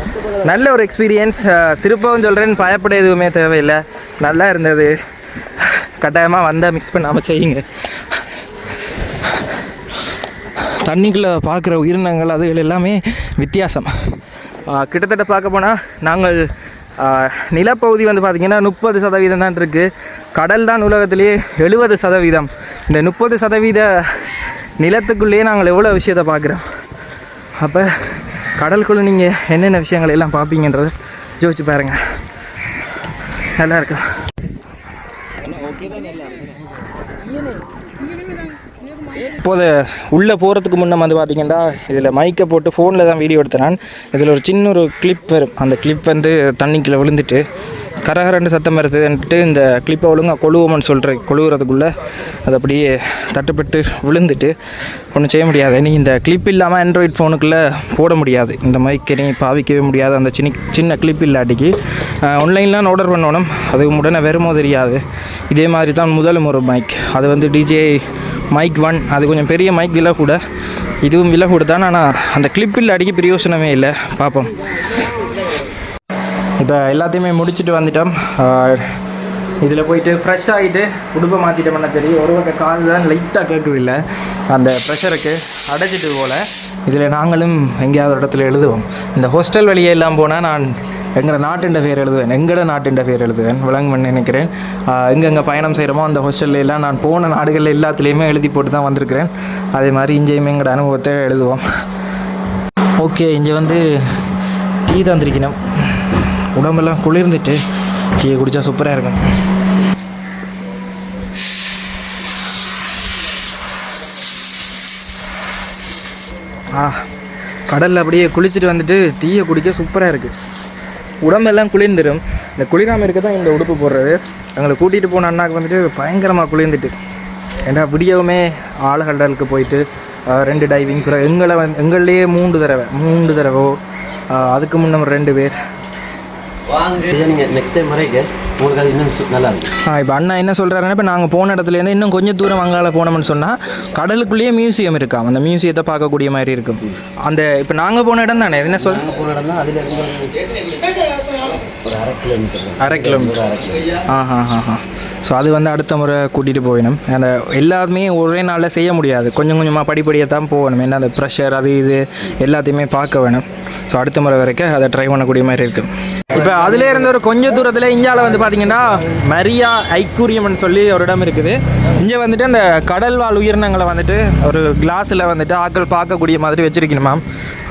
நல்ல ஒரு எக்ஸ்பீரியன்ஸ். திருப்பவும் சொல்கிறேன், பயப்பட எதுவுமே தேவையில்லை. நல்லா இருந்தது. கட்டாயமாக வந்தால் மிஸ் பண்ணாமல் செய்யுங்க. தண்ணிக்குள்ளே பார்க்குற உயிரினங்கள் அதுகள் எல்லாமே வித்தியாசம். கிட்டத்தட்ட பார்க்க போனால் நாங்கள் நிலப்பகுதி வந்து பார்த்திங்கன்னா 30% தான் இருக்குது. கடல் தான் உலகத்திலேயே 70%. இந்த 30% நிலத்துக்குள்ளேயே நாங்கள் எவ்வளோ விஷயத்தை பார்க்குறோம். அப்போ கடலுக்குள்ளே நீங்கள் என்னென்ன விஷயங்கள் எல்லாம் பார்ப்பீங்கன்றதை யோசிச்சு பாருங்கள். நல்லாயிருக்கு. இப்போது உள்ளே போகிறதுக்கு முன்னே வந்து பார்த்திங்கன்னா இதில் மைக்கை போட்டு ஃபோனில் தான் வீடியோ எடுத்தேன் நான். இதில் ஒரு சின்ன ஒரு கிளிப் வரும். அந்த கிளிப் வந்து தண்ணிக்குள்ளே விழுந்துட்டு கரகரண்டு சத்தம் வருதுன்ட்டு இந்த கிளிப்பை ஒழுங்காக கொழுவோம்னு கொழுவுறதுக்குள்ளே அது அப்படியே தட்டுப்பட்டு விழுந்துட்டு ஒன்றும் செய்ய முடியாது. நீ இந்த கிளிப் இல்லாமல் ஆண்ட்ராய்ட் ஃபோனுக்குள்ளே போட முடியாது. இந்த மைக்கை நீ பாவிக்கவே முடியாது. அந்த சின்ன கிளிப் இல்லாட்டிக்கு ஆன்லைன்லாம் ஆர்டர் பண்ணணும். அது உடனே வருமோ தெரியாது. இதே மாதிரி தான் முதலும் ஒரு மைக். அது வந்து டிஜே மைக் 1. அது கொஞ்சம் பெரிய மைக் விலை கூட. இதுவும் விலை கூட தான். ஆனால் அந்த கிளிப்பில் அடிக்க பிரயோசனமே இல்லை. பார்ப்போம். இப்போ எல்லாத்தையுமே முடிச்சுட்டு வந்துட்டோம். இதில் போயிட்டு ஃப்ரெஷ் ஆகிட்டு உடுப்பை மாற்றிட்டோம்னா சரி. ஒரு பக்கம் கால் தான் லைட்டாக கேட்குது இல்லை அந்த ப்ரெஷருக்கு அடைச்சிட்டு போல். இதில் நாங்களும் எங்கேயாவது ஒரு இடத்துல எழுதுவோம். இந்த ஹாஸ்டல் வழியே எல்லாம் போனால் நான் எங்களோட நாட்டுண்ட பேர் எழுதுவேன். எங்களோட நாட்டுண்ட பேர் எழுதுவேன். விளங்குமென்னு நினைக்கிறேன். எங்கெங்கே பயணம் செய்கிறோமோ அந்த ஹாஸ்டல்ல எல்லாம் நான் போன நாடுகளில் எல்லாத்துலேயுமே எழுதி போட்டு தான் வந்திருக்கிறேன். அதே மாதிரி இங்கேயுமே எங்களோட அனுபவத்தை எழுதுவோம். ஓகே, இங்கே வந்து டீ தந்திருக்கணும். உடம்பெல்லாம் குளிர்ந்துட்டு டீயை குடித்தா சூப்பராக இருக்கும். கடலில் அப்படியே குளிச்சுட்டு வந்துட்டு டீயை குடிக்க சூப்பராக இருக்குது. உடம்பெல்லாம் குளிர்ந்துடும். இந்த குளிராமல் இருக்க தான் இந்த உடுப்பு போடுறது. எங்களை கூட்டிகிட்டு போன அண்ணாக்கு வந்துட்டு பயங்கரமாக குளிர்ந்துட்டு. ஏன்னா விடியவுமே ஆழகடலுக்கு போயிட்டு 2 டைவிங் எங்கள்லேயே 3 தடவை அதுக்கு முன்னே 2 பேர். நீங்கள் நெக்ஸ்ட் டைம் வரைக்கும் உங்களுக்கு அது இன்னும் நல்லா இருக்கும். இப்போ அண்ணா என்ன சொல்கிறாருன்னா, இப்போ நாங்கள் போன இடத்துலேருந்து இன்னும் கொஞ்சம் தூரம் அங்கால போனோம்னு சொன்னால் கடலுக்குள்ளேயே மியூசியம் இருக்காம். அந்த மியூசியத்தை பார்க்கக்கூடிய மாதிரி இருக்கும். அந்த இப்போ நாங்கள் போன இடம் தானே என்ன நாங்கள் போன இடம் தான். அதில் இருந்து ஒரு 1/2 கிலோமீட்டர். 1/2 கிலோமீட்டர். ஸோ அது வந்து அடுத்த முறை கூட்டிகிட்டு போகணும். அந்த எல்லாருமே ஒரே நாளில் செய்ய முடியாது, கொஞ்சம் கொஞ்சமாக படிப்படியாக தான் போகணும். ஏன்னா அந்த ப்ரெஷர் அது இது எல்லாத்தையுமே பார்க்க வேணும். ஸோ அடுத்த முறை வரைக்கும் அதை ட்ரை பண்ணக்கூடிய மாதிரி இருக்கும். இப்போ அதிலே இருந்த ஒரு கொஞ்சம் தூரத்தில் இந்தியாவில் வந்து பார்த்திங்கன்னா மரியா ஐக்கூரியம்னு சொல்லி ஒரு இடம் இருக்குது. இங்கே வந்துட்டு அந்த கடல் வாழ் உயிரினங்களை வந்துட்டு ஒரு கிளாஸில் வந்துட்டு ஆட்கள் பார்க்கக்கூடிய மாதிரி வச்சுருக்கணுமா.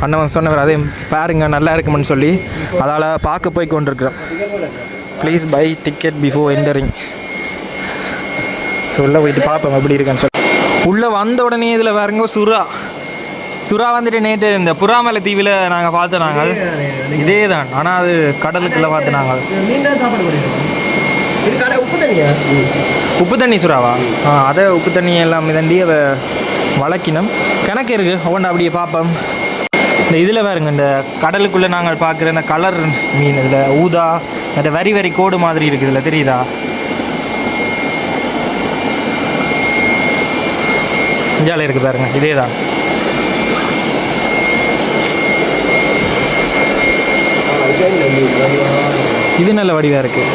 அண்ணன் சொன்னவர் அதே பாருங்க நல்லா இருக்குமென்னு சொல்லி அதால் பார்க்க போய் கொண்டிருக்கிறோம். Please buy ticket before entering. So உள்ளே போயிட்டு பார்ப்போம் எப்படி இருக்குன்னு சொல்லி. உள்ளே வந்த உடனே இதில் பாருங்க சுறா வந்துட்டு நேற்று இந்த புறாமலை தீவில் நாங்கள் பார்த்தோம். நாங்கள் இதே தான், ஆனால் அது கடலுக்குள்ளே பார்த்து நாங்கள் உப்பு தண்ணி சுறாவா? அதை உப்பு தண்ணி எல்லாம் மிதண்டி அதை வளர்க்கினோம். கணக்கு இருக்குது ஒவ்வொன்று அப்படியே பார்ப்போம். இந்த இதில் பாருங்க, இந்த கடலுக்குள்ளே நாங்கள் பார்க்குற இந்த கலர் மீன், இதில் ஊதா அந்த வரி வரி கோடு மாதிரி இருக்குது, இதில் தெரியுதா? இஞ்சால இருக்குது பாருங்க, இதே தான். இது நல்ல வடிவாக இருக்குது.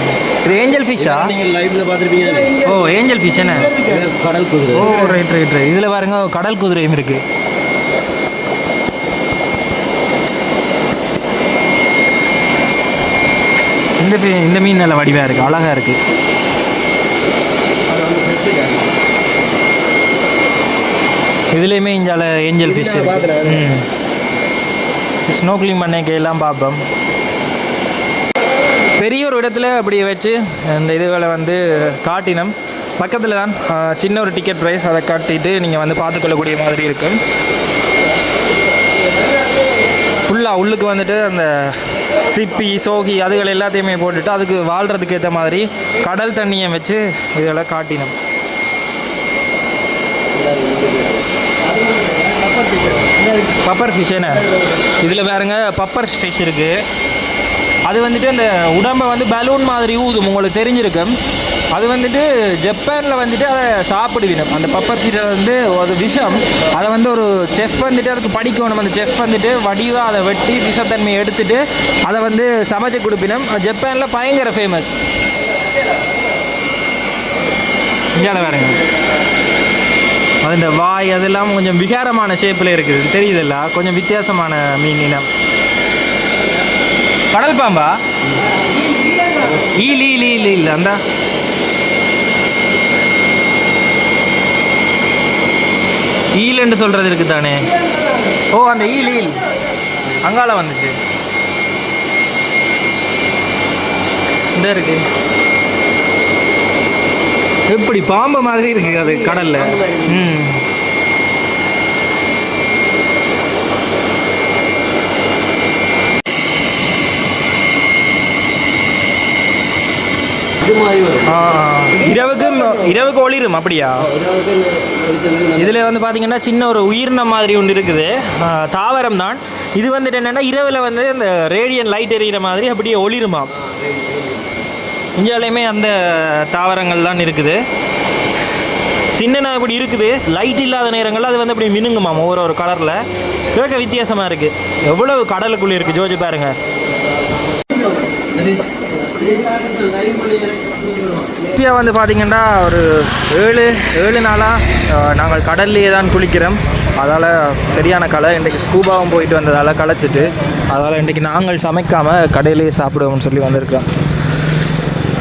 இது ஏஞ்சல் ஃபிஷ்ஷா? நீங்கள் லைவ்ல பார்த்துருப்பீங்க. ஓ ஏஞ்சல் ஃபிஷ் என்ன? கடல் குதிரை. ஓ ரைட். இதில் பாருங்க கடல் குதிரையும் இருக்குது. இந்த மீன் நல்ல வடிவாக இருக்குது, அழகாக இருக்குது. இதுலேயுமே இஞ்சால ஏஞ்சல் ஃபிஷ் இருக்குது. ஸ்னோக்லிங் பண்ண எல்லாம் பார்ப்போம். பெரிய ஒரு இடத்துல அப்படி வச்சு இந்த இதுகளை வந்து காட்டினோம். பக்கத்தில் தான் சின்ன ஒரு டிக்கெட் ப்ரைஸ், அதை காட்டிட்டு நீங்கள் வந்து பார்த்துக்கொள்ளக்கூடிய மாதிரி இருக்கும். ஃபுல்லாக உள்ளுக்கு வந்துட்டு அந்த சிப்பி சோகி அதுகள் எல்லாத்தையுமே போட்டுட்டு அதுக்கு வாழ்கிறதுக்கு ஏற்ற மாதிரி கடல் தண்ணியை வச்சு இதெல்லாம் காட்டினோம். பப்பர் ஃபிஷ் என்ன? இதில் பாருங்க பப்பர் ஃபிஷ் இருக்குது. அது வந்துட்டு அந்த உடம்பை வந்து பலூன் மாதிரி ஊதும், உங்களுக்கு தெரிஞ்சிருக்கும். அது வந்துட்டு ஜப்பானில் வந்துட்டு அதை சாப்பிடுவினோம். அந்த பப்பர் ஃபிஷ் வந்து ஒரு விஷம், அதை வந்து ஒரு செஃப் வந்துட்டு அதுக்கு படிக்கணும். அந்த செஃப் வந்துட்டு வடிவாக அதை வெட்டி விஷத்தன்மையை எடுத்துட்டு அதை வந்து சமைச்சு கொடுப்பினோம். ஜப்பானில் பயங்கர ஃபேமஸ். இங்கே பாருங்க, அது இந்த வாய் அதெல்லாம் கொஞ்சம் விகாரமான ஷேப்பில் இருக்குது, தெரியுதில்ல? கொஞ்சம் வித்தியாசமான மீன் இனம். கடல் பாம்பா? இல்ல அந்த ஈல்ன்னு சொல்றது இருக்கு தானே? ஓ அந்த ஈல் அங்கால வந்துச்சு. இந்த இருக்கு எப்படி பாம்பு மாதிரி இருக்கு அது கடல்ல. இரவுக்கு ஒளிரும் அப்படியா? இதில் வந்து பார்த்தீங்கன்னா சின்ன ஒரு உயிரினம் மாதிரி ஒன்று இருக்குது, தாவரம் தான் இது. வந்துட்டு என்னென்னா இரவில் வந்து இந்த ரேடியன் லைட் எரியிற மாதிரி அப்படியே ஒளிருமா. இந்தியாவிலையுமே அந்த தாவரங்கள் தான் இருக்குது. சின்ன இப்படி இருக்குது, லைட் இல்லாத நேரங்களில் அது வந்து அப்படி மினுங்குமா ஒவ்வொரு கலரில். கேட்க வித்தியாசமாக இருக்குது. எவ்வளவு கடலுக்குள்ளே இருக்குது ஜோஜி பாருங்க. வந்து பார்த்தீங்கன்னா ஒரு ஏழு நாளாக நாங்கள் கடல்லையே தான் குளிக்கிறோம். அதால் சரியான கலை. இன்றைக்கு ஸ்கூபாவும் போயிட்டு வந்ததால் களைச்சிட்டு, அதால் இன்றைக்கி நாங்கள் சமைக்காமல் கடையிலேயே சாப்பிடுவோம்னு சொல்லி வந்திருக்கிறோம்.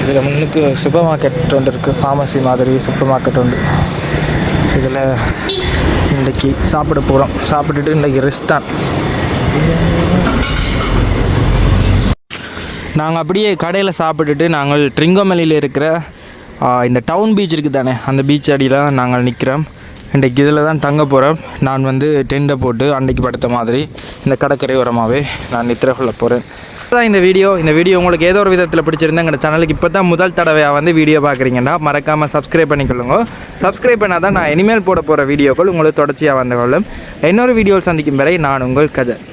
இதில் முன்னுக்கு சூப்பர் மார்க்கெட் ஒன்று இருக்குது, ஃபார்மசி மாதிரி சூப்பர் மார்க்கெட் உண்டு. இதில் இன்றைக்கி சாப்பிட போகிறோம். சாப்பிட்டுட்டு இன்றைக்கி ரெஸ்ட் தான். நாங்கள் அப்படியே கடையில் சாப்பிட்டுட்டு நாங்கள் ட்ரிங்கோமலையில் இருக்கிற இந்த டவுன் பீச் இருக்குது தானே, அந்த பீச் அடியில் நாங்கள் நிற்கிறோம். இன்றைக்கு இதில் தான் தங்க போகிறோம். நான் வந்து டெண்டை போட்டு அன்றைக்கு படுத்த மாதிரி இந்த கடற்கரை ஓரமாகவே நான் நித்திர கொள்ள போகிறேன். தான் இந்த வீடியோ உங்களுக்கு ஏதோ ஒரு விதத்தில் பிடிச்சிருந்தா எங்கள் சேனலுக்கு இப்போ தான் முதல் தடவையாக வந்து வீடியோ பார்க்குறீங்கன்னா மறக்காமல் சப்ஸ்கிரைப் பண்ணிக்கொள்ளுங்க. சப்ஸ்கிரைப் பண்ணால் தான் நான் இனிமேல் போட போகிற வீடியோக்கள் உங்களுக்கு தொடர்ச்சியாக வந்து கொள்ளும். இன்னொரு வீடியோவில் சந்திக்கும் வரை நான் உங்கள் கஜன்.